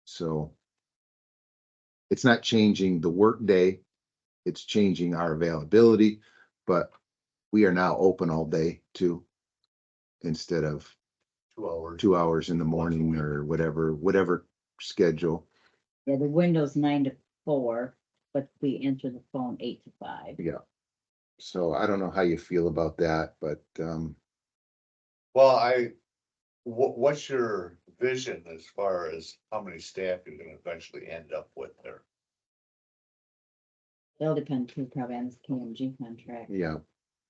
So it's not changing the work day, it's changing our availability, but we are now open all day too, instead of 2 hours. 2 hours in the morning or whatever schedule. Yeah, the window's 9 to 4, but we answer the phone 8 to 5. Yeah. So I don't know how you feel about that, but Well, what's your vision as far as how many staff you're gonna eventually end up with there? It'll depend too, probably on this KMG contract. yeah,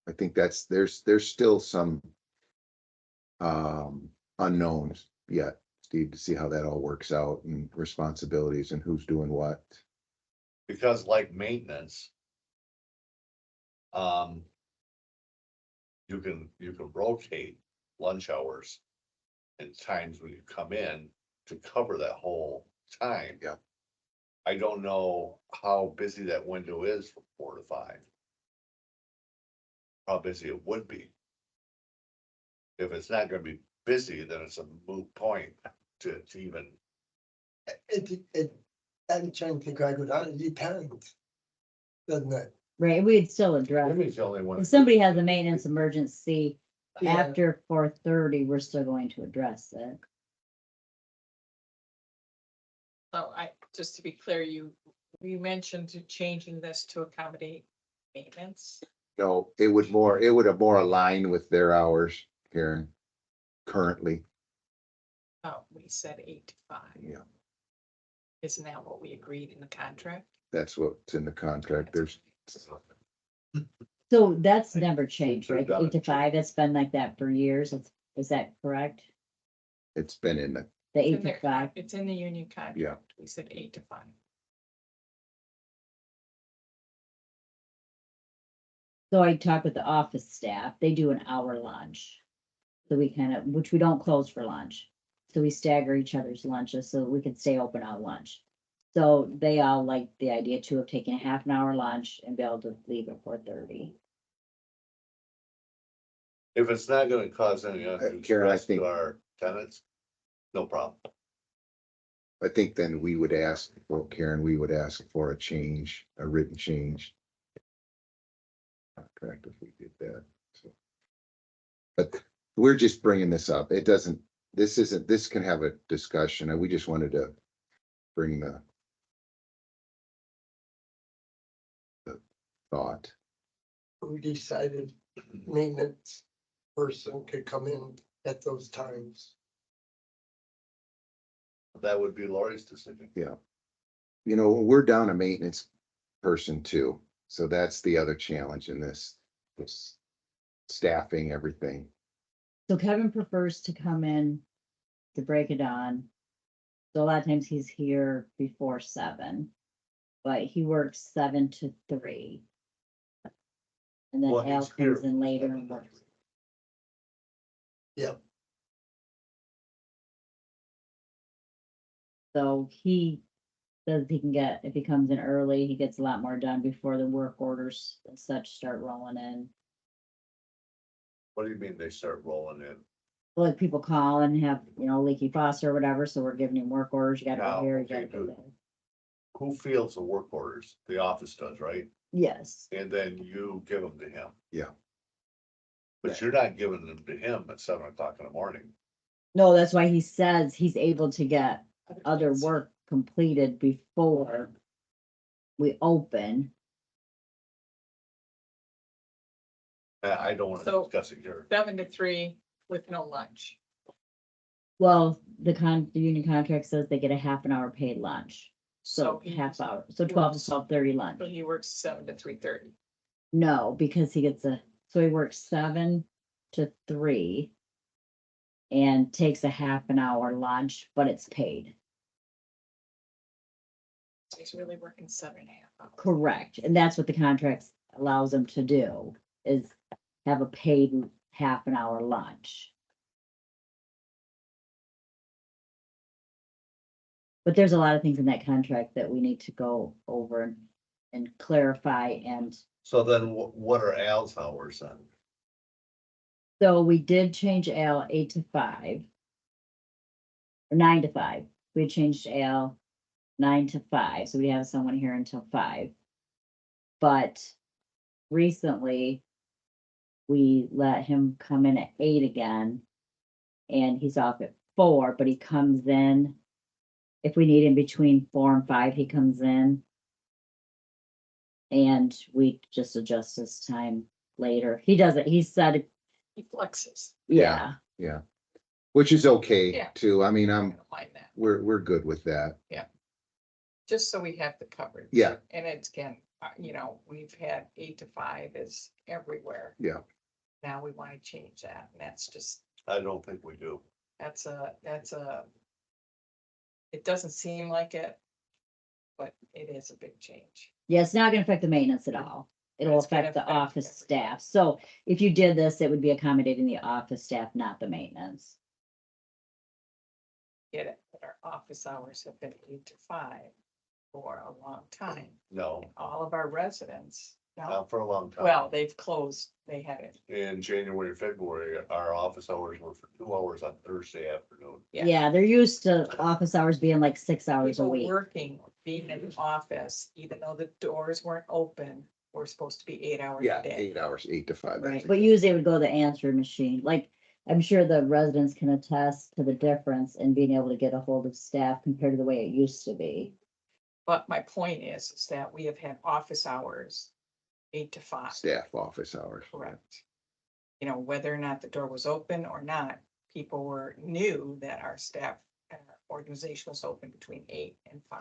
I think there's still some unknowns yet, Steve, to see how that all works out and responsibilities and who's doing what. Because like maintenance. You can rotate lunch hours. And times when you come in to cover that whole time. Yeah. I don't know how busy that window is from 4 to 5. How busy it would be. If it's not gonna be busy, then it's a moot point to even, I'm trying to figure out, it depends. Doesn't it? Right, we'd still address, Jimmy's the only one. if somebody has a maintenance emergency Yeah. after 4:30, we're still going to address it. So just to be clear, you mentioned changing this to accommodate maintenance. No, it would have more align with their hours, Karen, currently. Oh, we said 8 to 5. Yeah, Isn't that what we agreed in the contract? that's what's in the contract. There's, So that's never changed, They've right? done 8 to 5, it's been like that for years. Is that correct? it's been in the, The It's in 8 to their 5, It's in the union contract. Yeah. We said 8 to 5. so I talked with the office staff, they do an hour lunch. So we which we don't close for lunch. So we stagger each other's lunches so we can stay open on lunch. So they all like the idea too of taking a half an hour lunch and be able to leave at 4:30. If it's not gonna cause any undue Karen, I stress think- to our tenants, no problem. I think then we would ask, well, Karen, we would ask for a change, a written change. Contract if we did that, so. But we're just bringing this up. It doesn't, this can have a discussion, and we just wanted to bring the thought. We decided maintenance person could come in at those times. That would be Lori's decision. You know, we're down a maintenance person too, so that's the other challenge in this staffing, everything. So Kevin prefers to come in to break it on. So a lot of times he's here before 7, but he works 7 to 3. And then Well, Al he's here comes in later from and works. Yep. So he says he can get, if he comes in early, he gets a lot more done before the work orders and such start rolling in. What do you mean they start rolling in? Like people call and have, leaky faucet or whatever, so we're giving him work orders, you gotta Now, go here, you okay, gotta go good. there. Who fields the work orders? The office does, right? Yes, And then you give them to him. Yeah. But you're not giving them to him at 7 o'clock in the morning. no, that's why he says he's able to get other work completed before we open. I don't wanna So- discuss it here. 7 to 3 with no lunch. Well, the union contract says they get a half an hour paid lunch. So he- half hour, so 12 to 12:30 lunch. So he works 7 to 3:30. No, because he he works 7 to 3. And takes a half an hour lunch, but it's paid. So he's really working 7.5 hours. Correct, and that's what the contract allows him to do, is have a paid half an hour lunch. But there's a lot of things in that contract that we need to go over and clarify, and So then what are Al's hours then? so we did change Al 8 to 5. Or 9 to 5, we changed Al 9 to 5, so we have someone here until 5. But recently, we let him come in at 8 again. And he's off at 4, but he comes in. If we need him between 4 and 5, he comes in. And we just adjust his time later. He doesn't, he said, He flexes. yeah, Which is okay Yeah. too. I mean, I don't mind that, we're good with that. just so we have the coverage. Yeah. And it's we've had 8 to 5 is everywhere. Yeah. Now we want to change that, and that's just, I don't think we do. that's a, it doesn't seem like it, but it is a big change. yeah, it's not gonna affect the maintenance at all. It'll It's gonna affect the affect office everything. staff. So if you did this, it would be accommodating the office staff, not the maintenance. Get it, but our office hours have been 8 to 5 for a long time. No, All of our residents, no, not for a long time. well, they've closed, they had it. In January, February, our office hours were for 2 hours on Thursday afternoon. Yeah. Yeah, they're used to office hours being like 6 hours a People week. working, being in the office, even though the doors weren't open, were supposed to be 8 hours Yeah, a day. 8 hours, 8 to 5. Right, but usually it would go to the answering machine, like, I'm sure the residents can attest to the difference in being able to get a hold of staff compared to the way it used to be. But my point is that we have had office hours 8 to 5. Staff office hours. Correct. Whether or not the door was open or not, people knew that our staff organization was open between 8 and 5.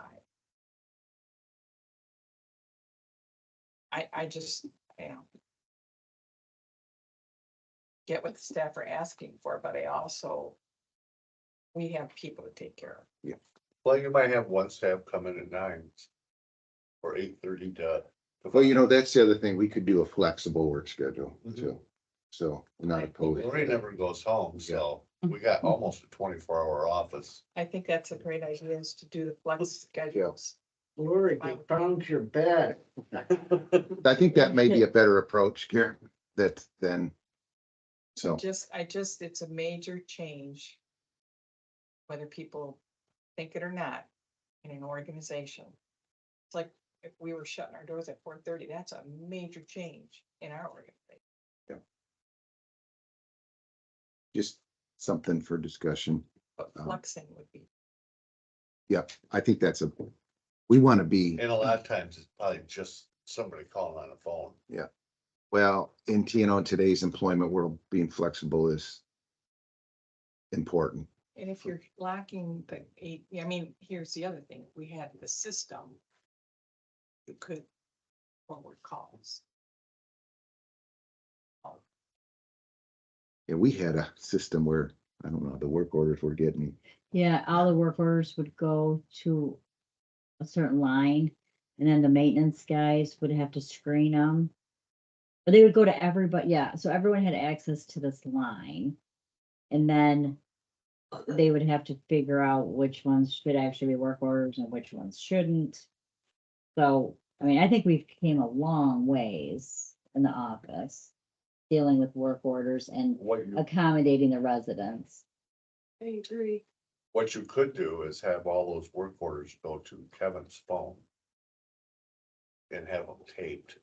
I just, get what the staff are asking for, but I also, we have people to take care of. Well, you might have one staff come in at 9 or 8:30 to. Well, that's the other thing. We could do a flexible work schedule Mhm. too. So I'm not I think opposed. Lori never goes home, so we got almost a 24-hour office. I think that's a great idea is to do the flex schedules. Lori, they found your bed. I think that may be a better approach, Karen, that then. So, It's a major change. Whether people think it or not, in an organization. It's like if we were shutting our doors at 4:30, that's a major change in our organization. just something for discussion. But flexing would be, Yep, I think we want to be, And a lot of times it's probably just somebody calling on the phone. well, in today's employment world, being flexible is important. and if you're lacking the eight, I mean, here's the other thing, we had the system. You could forward calls. Yeah, we had a system where, I don't know, the work orders were getting, Yeah, all the work orders would go to a certain line, and then the maintenance guys would have to screen them. But they would go to everybody, yeah, so everyone had access to this line. And then they would have to figure out which ones should actually be work orders and which ones shouldn't. So, I mean, I think we've came a long ways in the office, dealing with work orders and accommodating the residents. I agree. What you could do is have all those work orders go to Kevin's phone. And have them taped.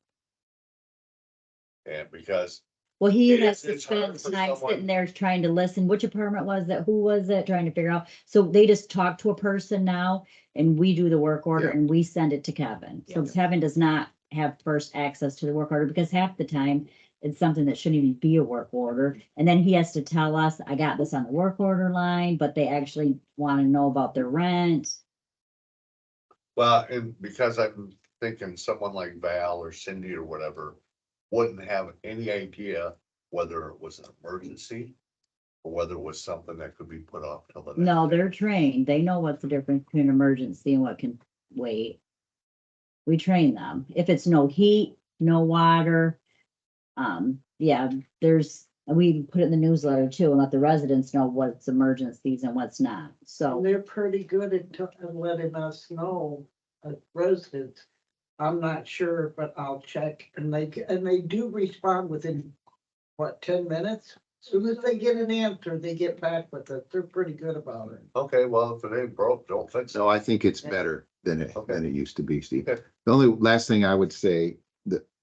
And because Well, he It's- has to it's hard spend for time someone- sitting there trying to listen, which apartment was it, who was it, trying to figure out. So they just talk to a person now and we do the work order Yeah. and we send it to Kevin. So Yeah. Kevin does not have first access to the work order because half the time it's something that shouldn't even be a work order. And then he has to tell us, I got this on the work order line, but they actually want to know about their rent. Well, and because I'm thinking someone like Val or Cindy or whatever wouldn't have any idea whether it was an emergency or whether it was something that could be put off till the next No, day. they're trained. They know what's the difference between emergency and what can wait. We train them. If it's no heat, no water. Yeah, we put it in the newsletter too and let the residents know what's emergencies and what's not. And So, they're pretty good at letting us know, residents. I'm not sure, but I'll check, and they do respond within, what, 10 minutes? Soon as they get an answer, they get back with it. They're pretty good about it. Okay, well, if it ain't broke, don't fix it. so I think it's better than it Okay. used to be, Steve. Okay. The only last thing I would say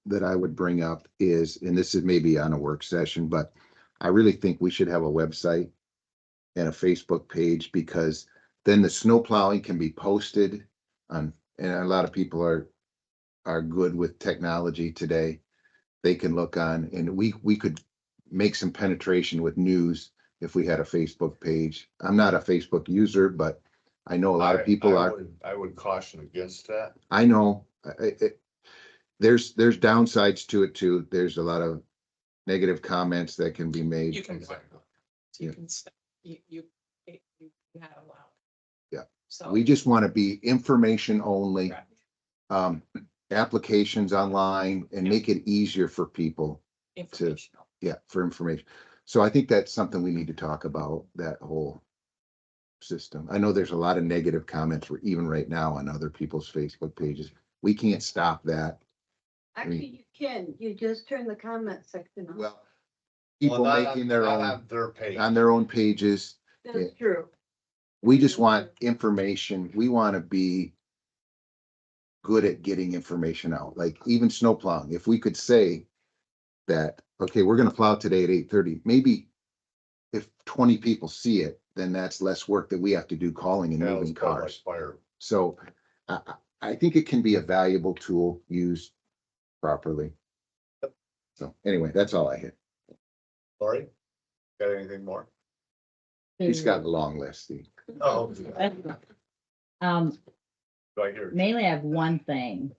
that I would bring up is, and this is maybe on a work session, but I really think we should have a website and a Facebook page, because then the snow plowing can be posted on, and a lot of people are good with technology today. They can look on, and we could make some penetration with news if we had a Facebook page. I'm not a Facebook user, but I know a lot of people are. I would caution against that. I know, there's downsides to it too. There's a lot of negative comments that can be made. You can, Exactly. you Yeah. can, you not allowed. Yeah. So. We just want to be information only, Correct. applications online, and make it easier for people. Informational. Yeah, for information. So I think that's something we need to talk about, that whole system. I know there's a lot of negative comments even right now on other people's Facebook pages. We can't stop that. Actually, you can, you just turn the comment section on. Well, people Well, not making on- their not own, on their page. on their own pages. That's true. We just want information. We want to be good at getting information out, like even snow plowing. If we could say that, okay, we're gonna plow today at 8:30, maybe if 20 people see it, then that's less work that we have to do calling and Yeah, moving it's called like cars. fire. So I think it can be a valuable tool used properly. So anyway, that's all I had. Lori, got anything more? She's got a long list, Steve. Oh, um, do I hear? mainly I have one thing.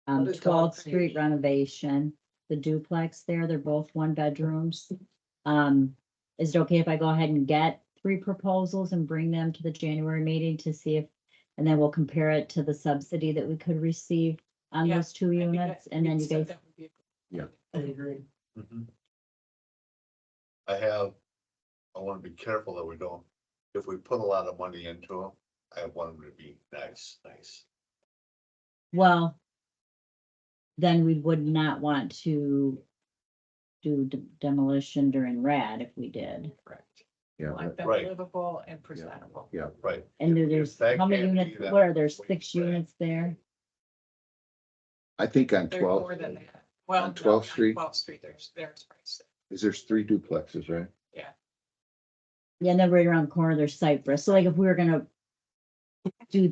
What is called 12th Street page? renovation, the duplex there, they're both 1 bedrooms. Is it okay if I go ahead and get 3 proposals and bring them to the January meeting to see if, and then we'll compare it to the subsidy that we could receive on Yeah, those 2 I think units, that- and then we'd you said guys, that would be a good Yeah. I agree. Mhm. I wanna be careful that we don't, if we put a lot of money into them, I want them to be nice. Well, then we would not want to do demolition during rad if we did. Correct. Yeah, Like them Right. livable and presentable. yeah. Right. And If there's, that how many can't be, units, then what are there, we 6 rad. units there? I think on There's 12th, more than that. Well, on no, 12th on Street? 12th Street, there's price. there's 3 duplexes, right? Yeah, and then right around the corner, there's Cypress. So like if we were gonna do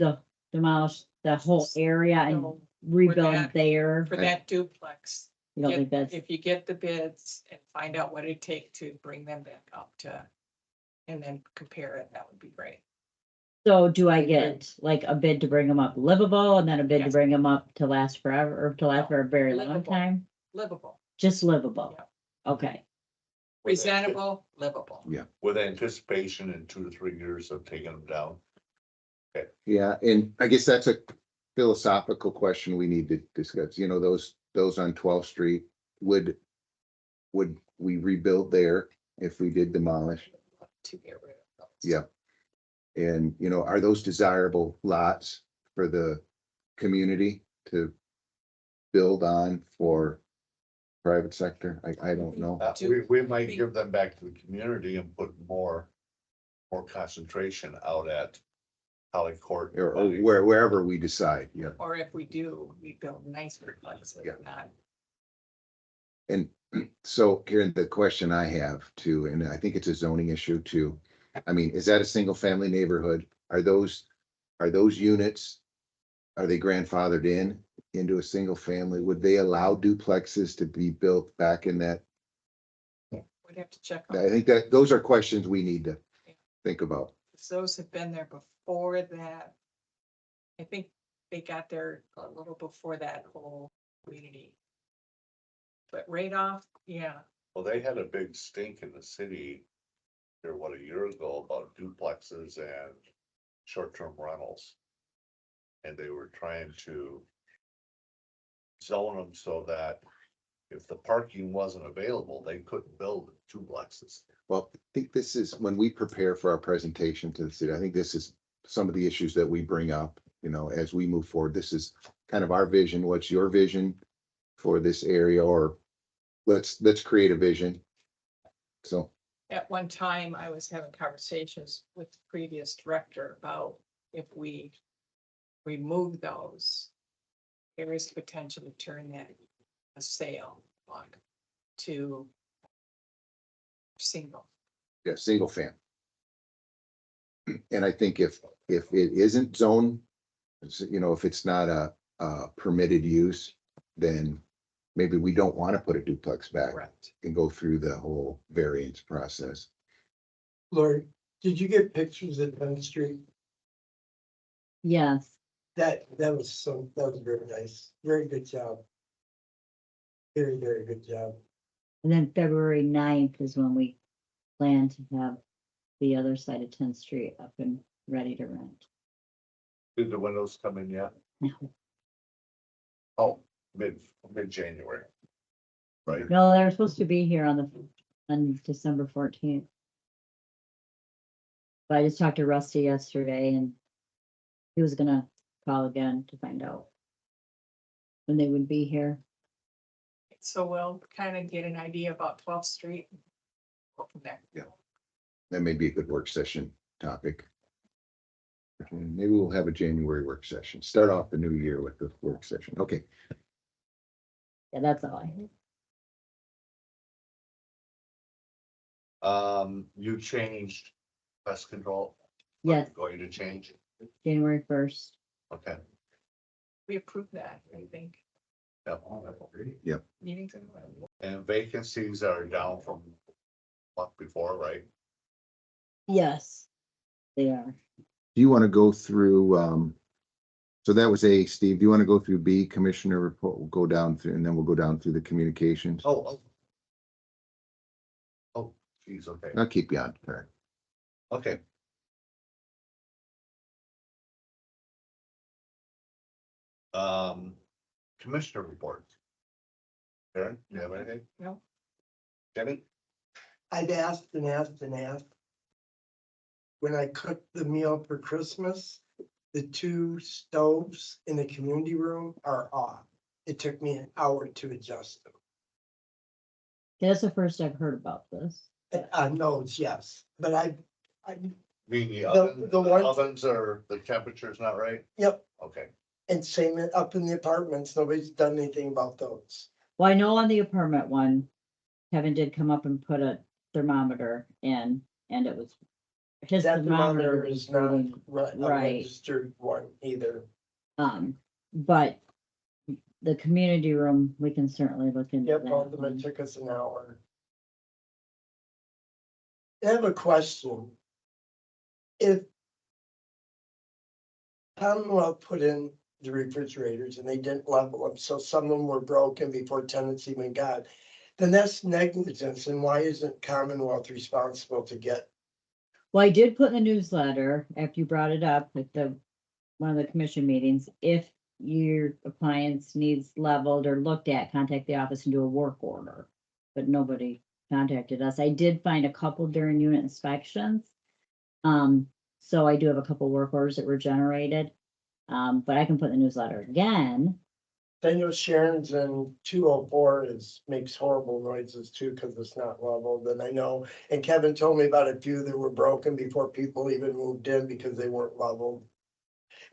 demolish the whole area and So rebuild that- there, For that duplex, you don't think that's, if you get the bids and find out what it'd take to bring them back up to, and then compare it, that would be great. so do I get like a bid to bring them up livable and then a bid to Yes. bring them up to last forever or to last No, for a very long livable. time? Livable, Just livable? Yep. Okay, With antici- presentable, livable. Yeah. With anticipation in 2 to 3 years of taking them down. Yeah, and I guess that's a philosophical question we need to discuss, you know, those on 12th Street, would we rebuild there if we did demolish? To get rid of those. Yeah. And, you know, are those desirable lots for the community to build on for private sector? I don't know. We might give them back to the community and put more concentration out at Holly Court. Or wherever we decide, yeah. Or if we do, we build nicer places, Yeah. not. And so here the question I have too, and I think it's a zoning issue too. I mean, is that a single family neighborhood? Are those units? Are they grandfathered into a single family? Would they allow duplexes to be built back in that? We'd have to check. on I think that those are questions we need to think about. Those have been there before that. I think they got there a little before that whole community. But right off, yeah, Well, they had a big stink in the city here, what, a year ago about duplexes and short-term rentals. And they were trying to zone them so that if the parking wasn't available, they couldn't build duplexes. Well, I think this is, when we prepare for our presentation to the city, I think this is some of the issues that we bring up, you know, as we move forward. This is kind of our vision. What's your vision for this area? Or let's create a vision. So, at one time I was having conversations with the previous director about if we remove those. There is potential to turn that a sale on to single. yeah, single family. And I think if it isn't zone, you know, if it's not a permitted use, then maybe we don't want to put a duplex back Correct. and go through the whole variance process. Lori, did you get pictures of 10th Street? yes. That was very nice. Very good job. Very, very good job. And then February 9th is when we plan to have the other side of 10th Street up and ready to rent. Did the windows come in yet? No. Oh, mid-January. Right? No, they were supposed to be here on December 14th. But I just talked to Rusty yesterday and he was gonna call again to find out when they would be here. So we'll kind of get an idea about 12th Street. Go from there. That may be a good work session topic. Maybe we'll have a January work session. Start off the new year with the work session. Okay. Yeah, that's all I have. You changed pest control? Yes, Going to change? January 1st. Okay. We approved that, I think. Yep. Meetings. And vacancies are down from month before, right? Yes, they are. Do you want to go through, so that was A, Steve, do you want to go through B, commissioner report, we'll go down through, and then we'll go down through the communications? Oh. Geez, okay, I'll keep you on. All right. okay. Commissioner report. Karen, you have anything? No. Jenny? I've asked and asked and asked. When I cooked the meal for Christmas, the 2 stoves in the community room are off. It took me an hour to adjust them. That's the first I've heard about this. On those, yes, but I, Mean the The ones- ovens are, the temperature's not right? yep, Okay. and same up in the apartments, nobody's done anything about those. Well, I know on the apartment one, Kevin did come up and put a thermometer in, and it was. His That thermometer thermometer was is not reading, a right. registered one either. But the community room, we can certainly look into Yep, that. all of them, one. it took us an hour. I have a question. If Commonwealth put in the refrigerators and they didn't level them, so some of them were broken before tenants even got, then that's negligence, and why isn't Commonwealth responsible to get? Well, I did put in the newsletter after you brought it up at one of the commission meetings, if your appliance needs leveled or looked at, contact the office and do a work order. But nobody contacted us. I did find a couple during unit inspections. So I do have a couple work orders that were generated. But I can put in the newsletter again. I know Sharon's in 204 makes horrible noises too, because it's not leveled, and I know, and Kevin told me about a few that were broken before people even moved in because they weren't leveled.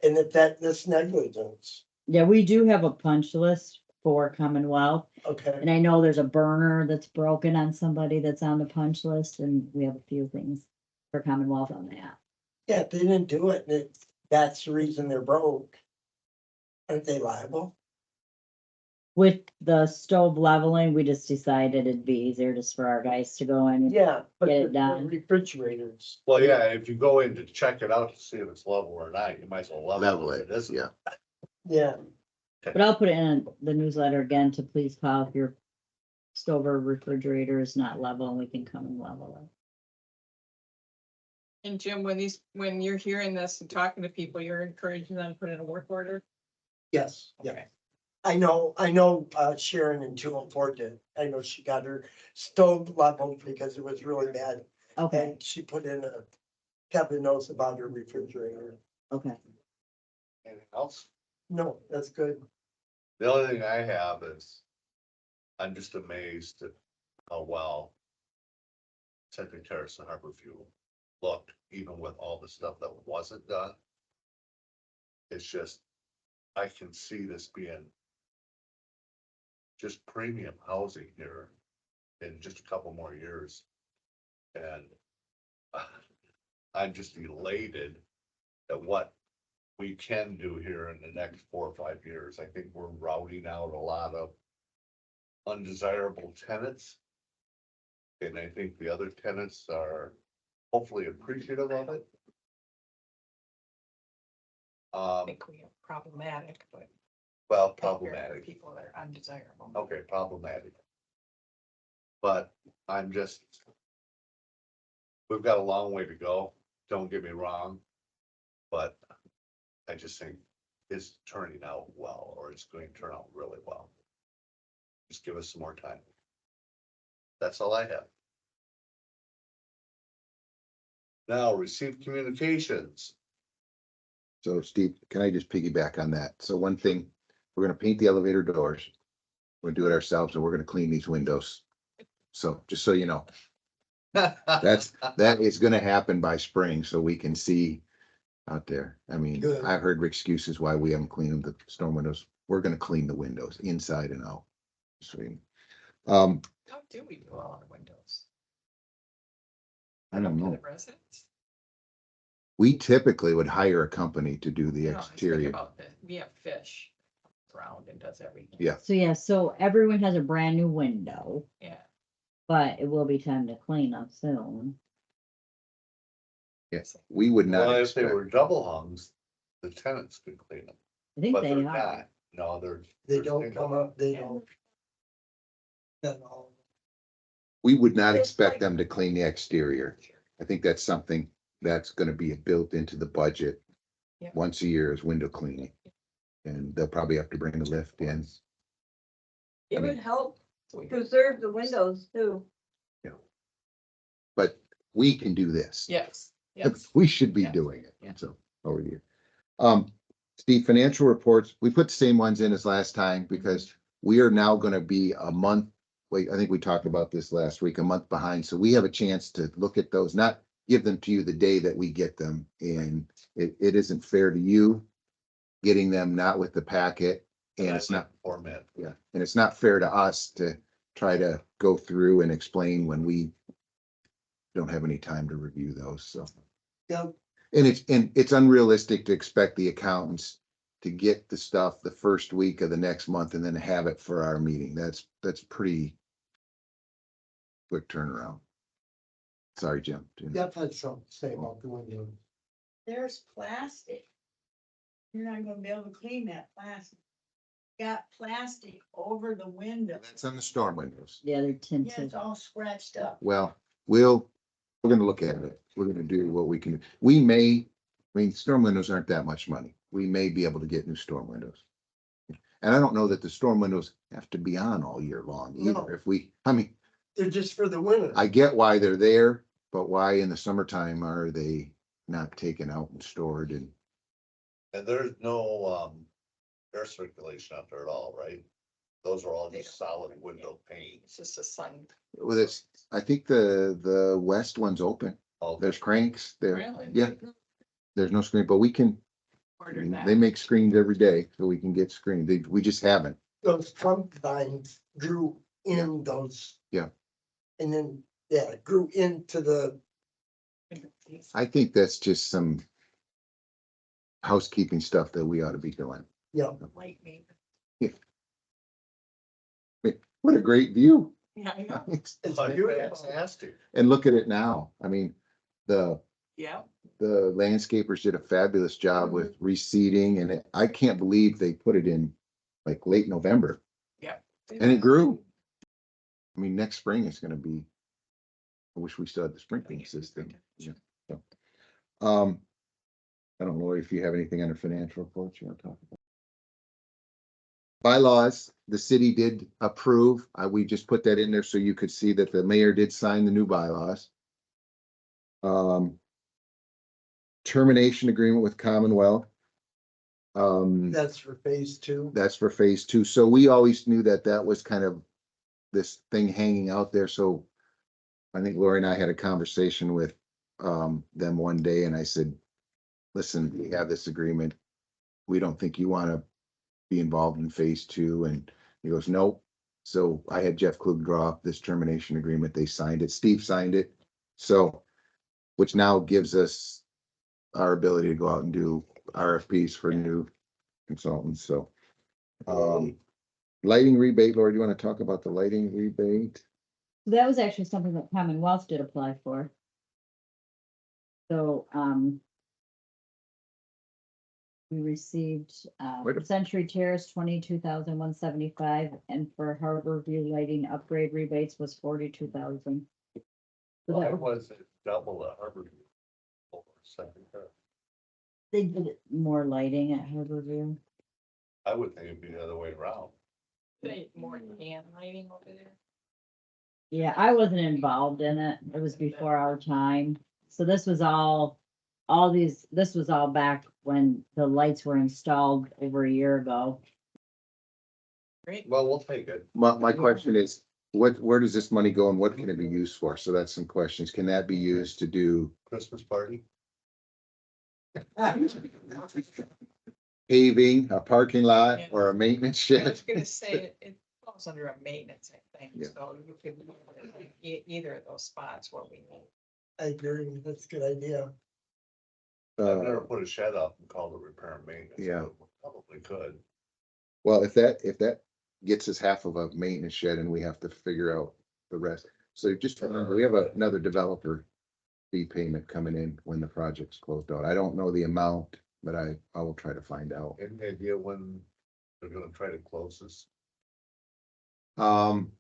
And if that's negligence, Yeah, we do have a punch list for Commonwealth. okay, And I know there's a burner that's broken on somebody that's on the punch list, and we have a few things for Commonwealth on that. yeah, if they didn't do it, and that's the reason they're broke. Aren't they liable? With the stove leveling, we just decided it'd be easier just for our guys to go in. Yeah, but Get it the done. refrigerators. Well, yeah, if you go in to check it out to see if it's level or not, you might as well level Level it. it, It isn't. yeah. Yeah, But I'll put it in the newsletter again to please call if your stove or refrigerator is not level, and we can come and level it. And Jim, when you're hearing this and talking to people, you're encouraging them to put in a work order? yes, yeah. Okay. I know, Sharon in 204 did. I know she got her stove leveled because it was really bad. Okay, And she put in Kevin knows about her refrigerator. okay. Anything else? No, that's good. The only thing I have is, I'm just amazed at how well Central Terrace and Harborview looked, even with all the stuff that wasn't done. It's just, I can see this being just premium housing here in just a couple more years. And I'm just elated at what we can do here in the next 4 or 5 years. I think we're routing out a lot of undesirable tenants. And I think the other tenants are hopefully appreciative of it. I think we are problematic, but. Well, there are problematic. People that are undesirable. Okay, problematic. But I'm just. We've got a long way to go, don't get me wrong. But I just think it's turning out well, or it's going to turn out really well. Just give us some more time. That's all I have. Now, receive communications. So Steve, can I just piggyback on that? So one thing, we're gonna paint the elevator doors. We'll do it ourselves, and we're gonna clean these windows. So just so you know, that is gonna happen by spring, so we can see out there. I mean, Good. I heard excuses why we haven't cleaned the storm windows. We're gonna clean the windows inside and out. Sweet. How do we do all our windows? I don't To know. the residents? We typically would hire a company to do the No, I was thinking exterior. about we have fish around and does everything. Yeah. So everyone has a brand new window, Yeah. but it will be time to clean them soon. Yes, we would not Well, if they expect. were double hungs, the tenants could clean them, I think but they they're are. not. No, they're. They they're don't single. come up, they don't. At all. We would not It's expect like- them to clean the exterior. I think that's something that's gonna be built into the budget. Yeah. Once a year is window cleaning. And they'll probably have to bring the lift in. It I would mean- help So we- preserve the windows too. we can do this. Yes, yes. We should be Yeah. doing it. Yeah. So over here. Steve, financial reports, we put the same ones in as last time because we are now gonna be a month. Wait, I think we talked about this last week, a month behind. So we have a chance to look at those, not give them to you the day that we get them. And it isn't fair to you getting them not with the packet. And I it's like not, the format. yeah, and it's not fair to us to try to go through and explain when we don't have any time to review those, so. Yep. And it's unrealistic to expect the accountants to get the stuff the first week of the next month and then have it for our meeting. That's pretty quick turnaround. Sorry, Jim. Jeff had something to say about the window. There's plastic. You're not gonna be able to clean that plastic. Got plastic over the window. That's on the storm windows. Yeah, they're Yeah, tinted. it's all scratched up. Well, we're gonna look at it. We're gonna do what we can. I mean, storm windows aren't that much money. We may be able to get new storm windows. And I don't know that the storm windows have to be on all year long No. either. I mean, They're just for the winter. I get why they're there, but why in the summertime are they not taken out and stored and And there's no, air circulation out there at all, right? Those are all just solid window panes. It's just a sun. well, it's, I think the west one's open. Oh, There's cranks there. Really? Yeah. There's no screen, but we can, I Order mean, that. they make screens every day, so we can get screened. We just haven't. Those trunk vines grew in those. Yeah. And then, yeah, it grew into the, I think that's just some housekeeping stuff that we ought to be doing. yeah, Light me. What a great view. Yeah, I know. it's Oh, beautiful. fantastic. And look at it now. I mean, the Yeah. landscapers did a fabulous job with reseeding and I can't believe they put it in like late November and it grew. I mean, next spring is gonna be, I wish we still had the sprinkling system. Yeah. So, I don't know, Lori, if you have anything under financial reports you want to talk about. Bylaws, the city did approve. We just put that in there so you could see that the mayor did sign the new bylaws. Termination agreement with Commonwealth. That's for phase 2. That's for phase 2. So we always knew that that was kind of this thing hanging out there. So I think Lori and I had a conversation with them one day and I said, listen, we have this agreement. We don't think you want to be involved in phase 2. And he goes, nope. So I had Jeff Klug draw up this termination agreement. They signed it. Steve signed it. So, which now gives us our ability to go out and do RFPs for new consultants. So, lighting rebate, Lori, do you want to talk about the lighting rebate? That was actually something that Commonwealth did apply for. So, we received, Wait a- Century Terrace, 22,175, and for Harbor View lighting upgrade rebates was 42,000. So Why that was, was it double at Harvard? Over second term? they did more lighting at Harbor View. I would think it'd be the other way around. They more tan lighting over there. Yeah, I wasn't involved in it. It was before our time. So this was this was all back when the lights were installed over a year ago. Great. Well, we'll take it. My question is, where does this money go and what can it be used for? So that's some questions. Can that be used to do Christmas party? paving, a parking lot Yeah. or a maintenance I was shed? gonna say, it falls under a maintenance, I think, Yeah. so you could, either of those spots, what we need. I agree, that's a good idea. I've never put a shed up and called it repair and maintenance. Yeah. but we Probably could. Well, if that gets us half of a maintenance shed and we have to figure out the rest. So just remember, we have another developer fee payment coming in when the project's closed out. I don't know the amount, but I will try to find out. Any idea when they're gonna try to close this?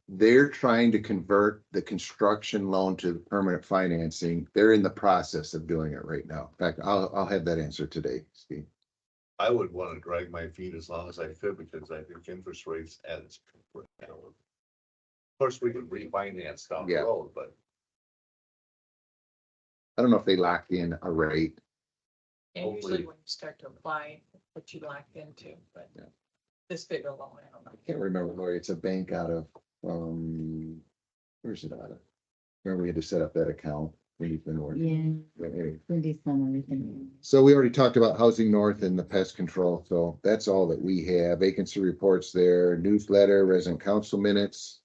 They're trying to convert the construction loan to permanent financing. They're in the process of doing it right now. In fact, I'll have that answer today, Steve. I would wanna drag my feet as long as I could because I think interest rates as. Of course, we could refinance down the Yeah. road, but I don't know if they locked in a rate. And usually Hopefully. when you start to apply, what you locked into, but Yeah. this big alone, I don't know. I can't remember, Lori, it's a bank out of, where's it out of? Remember we had to set up that account when you've been working. Yeah, But anyway. Cindy's done everything. So we already talked about Housing North and the pest control, so that's all that we have. Vacancy reports there, newsletter, resident council minutes.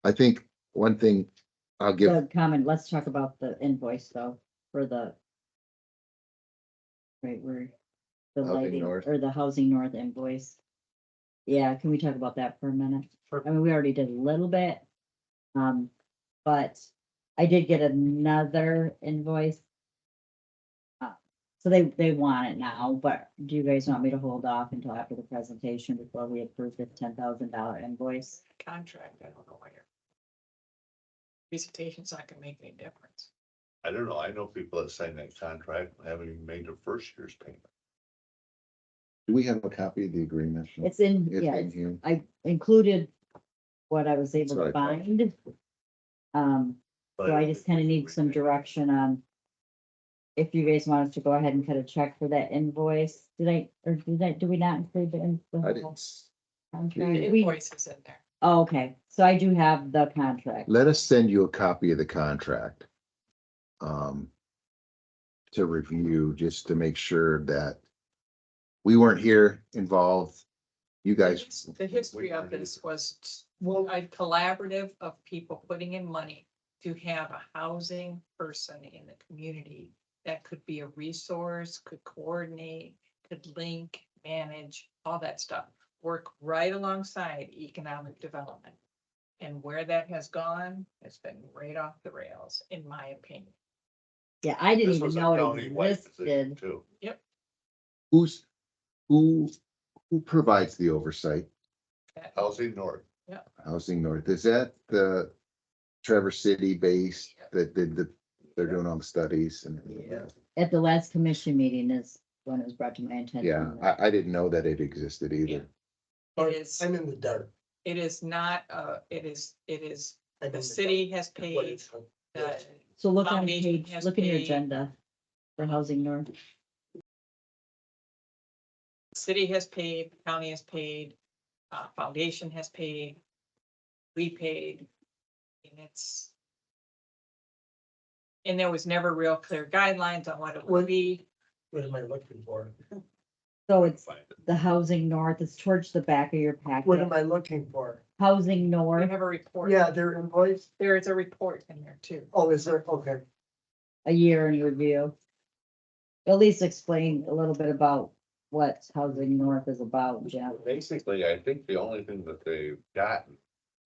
I think one thing I'll give, The comment, let's talk about the invoice though, for the. Right, where the Housing lighting North. or the Housing North invoice. Yeah, can we talk about that for a minute? I mean, we already did a little bit. But I did get another invoice. So they want it now, but do you guys want me to hold off until after the presentation before we approve the $10,000 invoice? Contract, I don't know where. Presentation's not gonna make any difference. I don't know, I know people that signed that contract and haven't even made their first year's payment. do we have a copy of the agreement? It's in, It's yeah, in here. I included what I was able That's to what I find. But So I just kind of need some direction on if you guys want us to go ahead and cut a check for that invoice. Do we not include the I whole didn't. contract? The We, invoice is in there. oh, okay, so I do have the contract. Let us send you a copy of the contract. To review, just to make sure that we weren't here involved. You guys, The history of this was a collaborative of people putting in money to have a housing person in the community that could be a resource, could coordinate, could link, manage, all that stuff. Work right alongside economic development. And where that has gone, it's been right off the rails, in my opinion. Yeah, I didn't this even was a know it county-wide position existed. too. who provides the oversight? Housing North, Housing North, is that the Traverse City based that did they're doing all the studies and. Yeah. At the last commission meeting is when it was brought to my attention. Yeah, I didn't know that it existed either. It is, I'm in the dark. it is not, it is, I'm in the the city has dark. paid, What is it? the So look on Foundation page, has look in your paid. agenda for Housing North. city has paid, the county has paid, foundation has paid, we paid. And it's. And there was never real clear guidelines on what it would What- be. What am I looking for? So it's find it. the Housing North, it's towards the back of your What am packet. I looking for? Housing We North, have a report. Yeah, their invoice? There is a report in there too. Oh, is there? Okay. a year in review. At least explain a little bit about what Housing North is about, Jeff. Basically, I think the only thing that they've gotten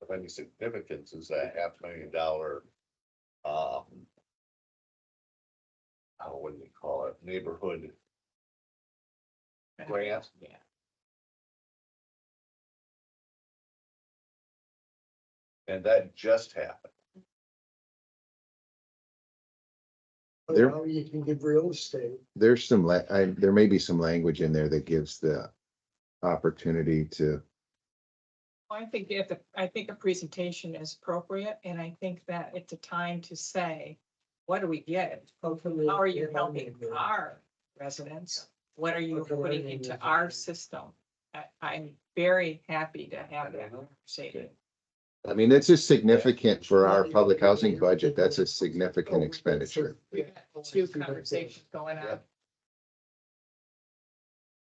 of any significance is a $500,000, what do you call it, neighborhood grant. Yeah. And that just happened. There- Now you can give real estate. There's some, there may be some language in there that gives the opportunity to, Well, I think a presentation is appropriate, and I think that it's a time to say, what do we get? How are you helping our residents? What are you putting into our system? I'm very happy to have that conversation. I mean, it's just significant for our public housing budget. That's a significant expenditure. We've got two conversations going on.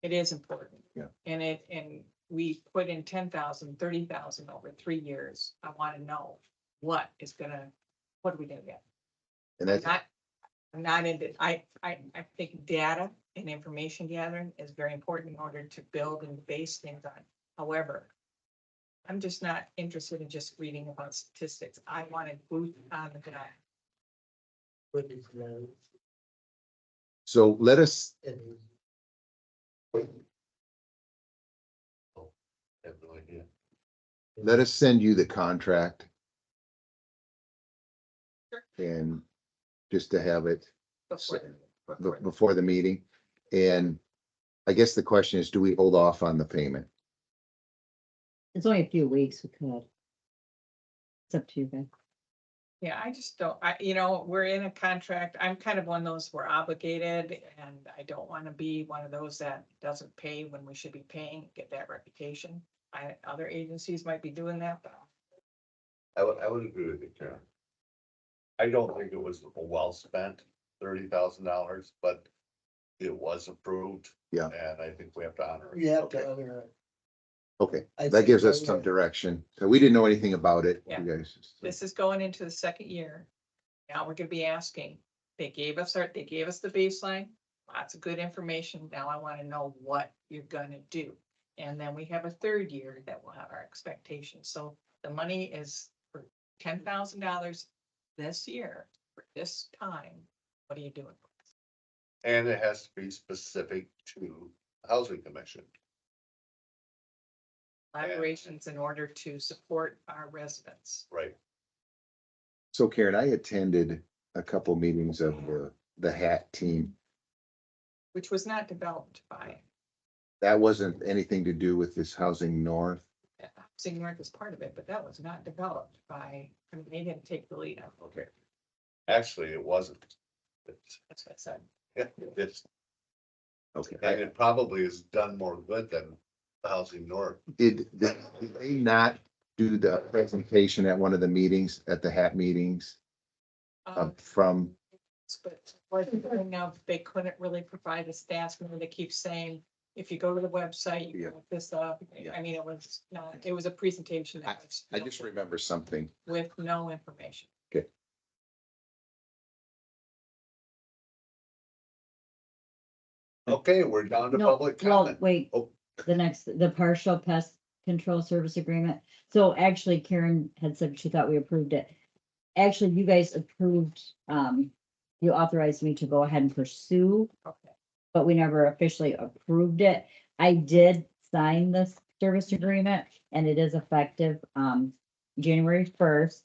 It is important. Yeah. And we put in 10,000, 30,000 over 3 years. I want to know what are we gonna get? And I'm that's, not, I'm not into, I think data and information gathering is very important in order to build and base things on. However, I'm just not interested in just reading about statistics. I want to boot on the ground. so let us, I have no idea. let us send you the contract. Sure. And just to have it before the- before the meeting. And I guess the question is, do we hold off on the payment? It's only a few weeks, we could. It's up to you guys. Yeah, I just don't, we're in a contract. I'm kind of one of those, we're obligated and I don't want to be one of those that doesn't pay when we should be paying, get that reputation. Other agencies might be doing that, but I would agree with you, Karen. I don't think it was well spent, $30,000, but it was approved. Yeah. And I think we have to honor it. You have Okay. to honor it. Okay, I that think gives us so, some yeah. direction. So we didn't know anything about it. Yeah. You guys. this is going into the second year. Now we're gonna be asking, they gave us the baseline, lots of good information. Now I want to know what you're gonna do. And then we have a third year that will have our expectations. So the money is for $10,000 this year, for this time. What are you doing? And it has to be specific to the Housing Commission. Collaborations in order to support our residents. Right. So Karen, I attended a couple meetings of the HAT team. Which was not developed by, That wasn't anything to do with this Housing North. Housing North is part of it, but that was not developed by, I mean, they didn't take the lead on it. Okay. Actually, it wasn't. It's, That's what I said. yeah, it's, Okay. and it probably has done more good than the Housing North. Did they not do the presentation at one of the meetings, at the HAT meetings from, But what enough, they couldn't really provide the stats, remember they keep saying, if you go to the website, you Yeah. can look this up. Yeah. I mean, it was not, it was a presentation that was. I just remember something. With no information. Okay, we're down to No, public well, comment. wait, Oh. the partial pest control service agreement. So actually Karen had said she thought we approved it. Actually, you guys approved, you authorized me to go ahead and pursue, Okay. but we never officially approved it. I did sign this service agreement and it is effective, January 1st.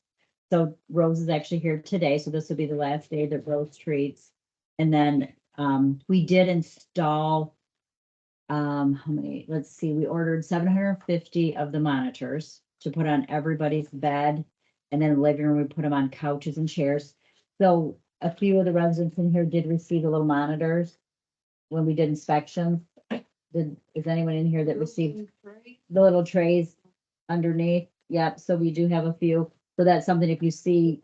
So Rose is actually here today, so this will be the last day that Rose treats. And then, we did install, how many, let's see, we ordered 750 of the monitors to put on everybody's bed. And then in the living room, we put them on couches and chairs. So a few of the residents in here did receive the little monitors when we did inspections. Is anyone in here that received the little trays underneath? Yep, so we do have a few. So that's something if you see,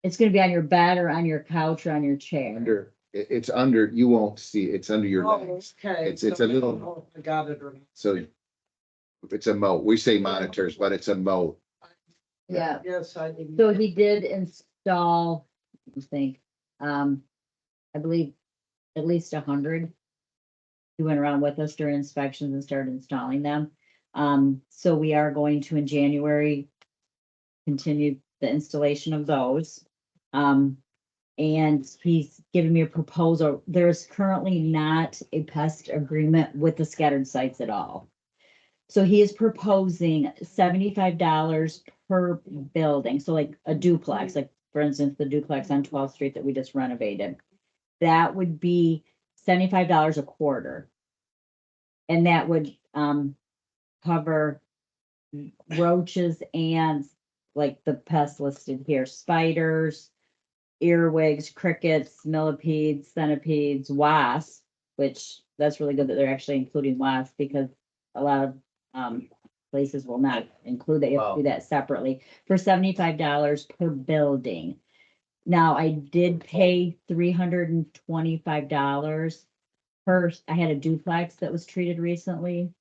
it's gonna be on your bed or on your couch or on your chair. It's under, you won't see, it's under your Oh, legs. okay. It's a so I don't little- know if I got it or not. So it's a moat. We say monitors, but it's a moat. Yeah. Yes, I didn't. So he did install, I think, I believe at least 100. He went around with us during inspections and started installing them. So we are going to in January continue the installation of those. And he's giving me a proposal. There's currently not a pest agreement with the scattered sites at all. So he is proposing $75 per building. So like a duplex, like for instance, the duplex on 12th Street that we just renovated. That would be $75 a quarter. And that would cover roaches and like the pests listed here, spiders, earwigs, crickets, millipedes, centipedes, wasps, which that's really good that they're actually including wasps because a lot of places will not include that. You have to do that separately for $75 per building. Now, I did pay $325 per, I had a duplex that was treated recently.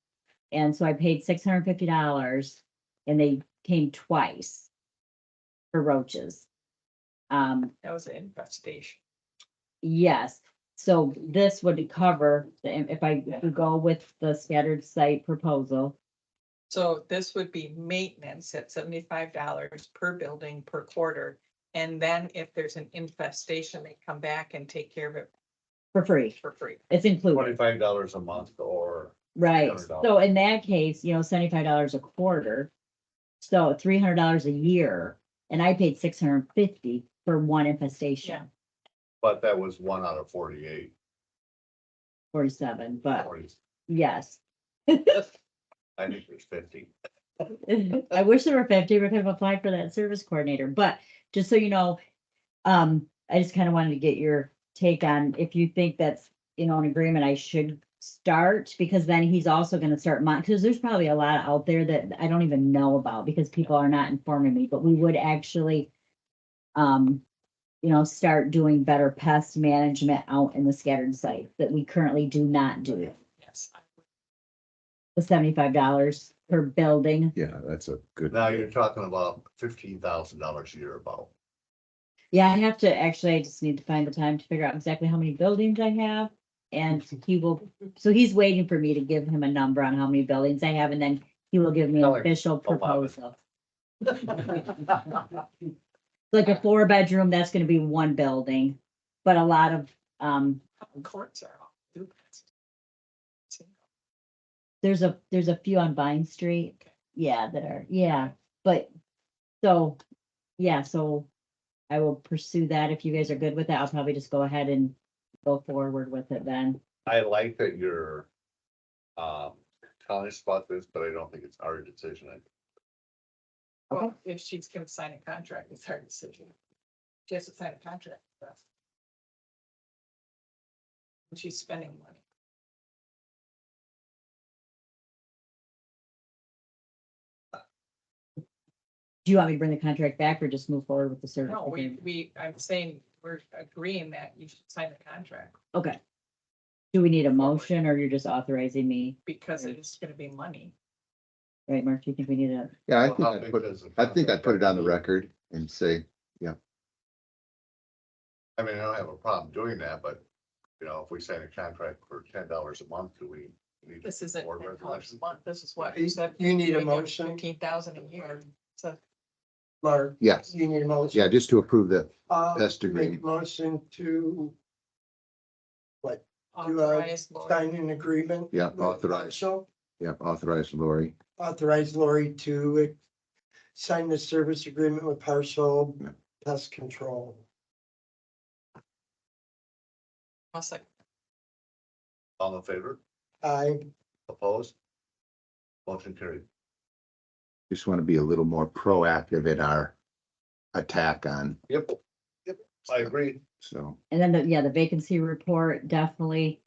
And so I paid $650 and they came twice for roaches. That was an infestation. Yes, so this would cover, if I go with the scattered site proposal, So this would be maintenance at $75 per building per quarter. And then if there's an infestation, they come back and take care of it for free. for free. It's included, $25 a month or right? $300. So in that case, $75 a quarter. So $300 a year, and I paid $650 for one infestation, but that was 1 out of 48. 47, but 40. yes. I think there's 50. I wish there were 50, we could have applied for that service coordinator, but just so you know, I just kind of wanted to get your take on if you think that's, an agreement I should start, because then he's also gonna start because there's probably a lot out there that I don't even know about because people are not informing me, but we would actually start doing better pest management out in the scattered site that we currently do not do. Yes. The $75 per building. Yeah, that's a good. Now you're talking about $15,000 a year about. Yeah, I have to, actually, I just need to find the time to figure out exactly how many buildings I have. And he's waiting for me to give him a number on how many buildings I have, and then he will give me an Tell him official 11. proposal. Like a 4-bedroom, that's gonna be one building, but a lot of, Courts are all duplexes. there's a few on Vine Street. Yeah, that are, yeah, but, so, yeah, so I will pursue that. If you guys are good with that, I'll probably just go ahead and go forward with it then. I like that you're telling us about this, but I don't think it's our decision. Well, if she's gonna sign a contract, it's her decision. She has to sign a contract with us. And she's spending money. Do you want me to bring the contract back or just move forward with the service? No, agreement? I'm saying we're agreeing that you should sign the contract Okay. Do we need a motion or you're just authorizing me? because it is gonna be money. Right, Mark, do you think we need a, Yeah, Well, how big does the I think I'd put it on the contract record and say, I mean, I don't have a problem doing that, but, if we sign a contract for $10 a month, do we need? This isn't board $10 a resolution? month. This is what You- you said. you need a motion? 15,000 a year. So Mark, yes, you need a motion? yeah, just to approve the best Make agreement. motion to authorize Lori. sign an agreement. Yeah, with authorize. Marshall. Yeah, authorize Lori. Authorize Lori to sign the service agreement with Partial Yeah. Pest Control. I'll second. All in favor? I, Opposed? Motion carried. Just want to be a little more proactive in our attack on, Yep. Yep, I agree. so. and then the vacancy report definitely,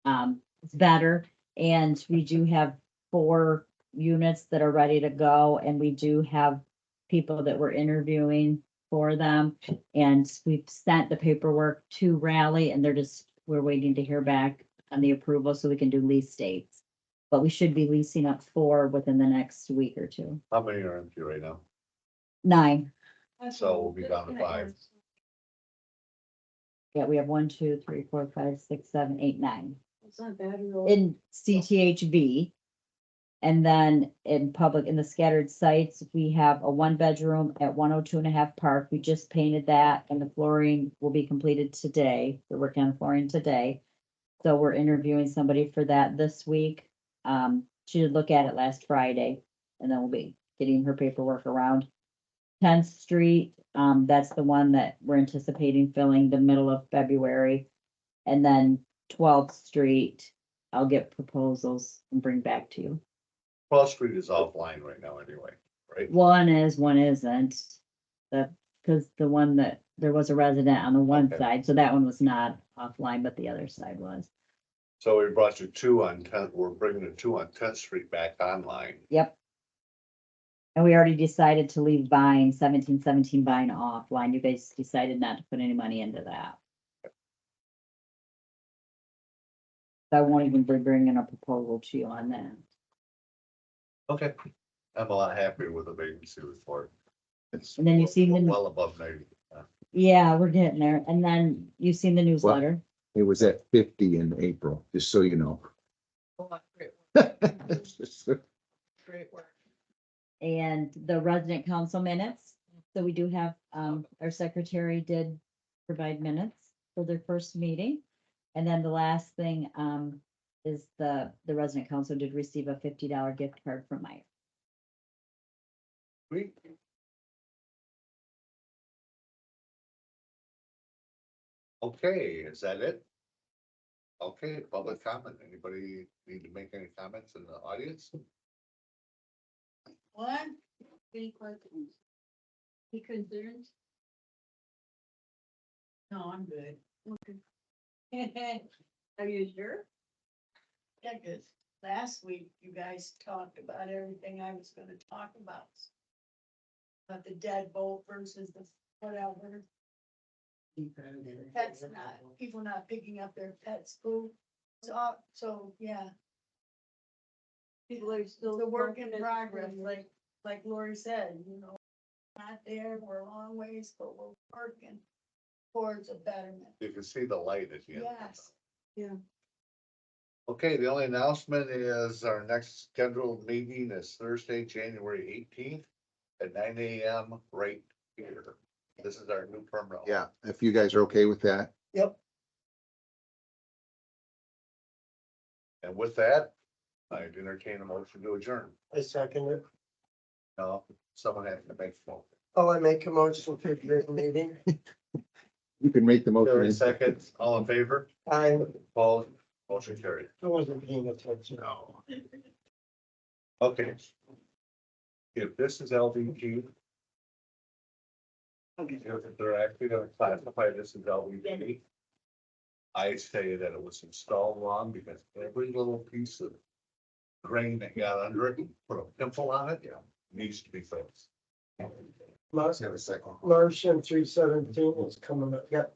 it's better. And we do have 4 units that are ready to go, and we do have people that we're interviewing for them. And we've sent the paperwork to Raleigh, and we're waiting to hear back on the approval so we can do lease dates. But we should be leasing up 4 within the next week or 2. How many are empty right now? 9. So we'll be down to 5. Yeah, we have 1, 2, 3, 4, 5, 6, 7, 8, 9 It's not bad at all. in CTHV. And then in the scattered sites, we have a 1-bedroom at 102.5 Park. We just painted that and the flooring will be completed today. We're working on flooring today. So we're interviewing somebody for that this week. She did look at it last Friday, and then we'll be getting her paperwork around. 10th Street, that's the one that we're anticipating filling the middle of February. And then 12th Street, I'll get proposals and bring back to you. 12th Street is offline right now anyway, right? One is, one isn't. Because the one that, there was a resident on the one Okay. side, so that one was not offline, but the other side was. So we brought you 2 on 10th, we're bringing the 2 on 10th Street back online. Yep. And we already decided to leave Vine, 1717 Vine offline. You guys decided not to put any money into that. So I won't even be bringing a proposal to you on that. Okay. I'm a lot happier with the vacancy report. It's, And then you've seen We're the, well above 90. yeah, we're getting there. And then you've seen the newsletter. it was at 50 in April, just so you know. Well, great work. Great work. And the resident council minutes. So we do have, our secretary did provide minutes for their first meeting. And then the last thing, is the resident council did receive a $50 gift card from Mike. Sweet. Okay, is that it? Okay, public comment. Anybody need to make any comments in the audience? What? Any questions? Any concerns? No, I'm good. Okay. Are you sure? Yeah, 'cause last week you guys talked about everything I was gonna talk about. About the deadbolt versus the whatever, pets not, people not picking up their pets' food. So, yeah, People are still. it's a work in working at- progress, like Lori said, you know. Not there, we're a long ways, but we're working towards a betterment. You can see the light at the end. Yes. Okay, the only announcement is our next scheduled meeting is Thursday, January 18th at 9 AM right here. This is our new permanent. home. Yeah, if you guys are okay with that. Yep. And with that, I'd entertain a motion to adjourn. I second it. No, someone has to make a motion. Oh, I make a motion to adjourn the meeting. You can make the motion. 30 seconds, all in favor, I opposed, motion carried. wasn't paying attention. No. Okay. If this is LVG. If they're actually gonna classify this as LVG. I say that it was installed wrong because every little piece of grain that got under it, put a pimple on it, needs to be fixed. March, Have a second. March and 317 is coming up. Yep.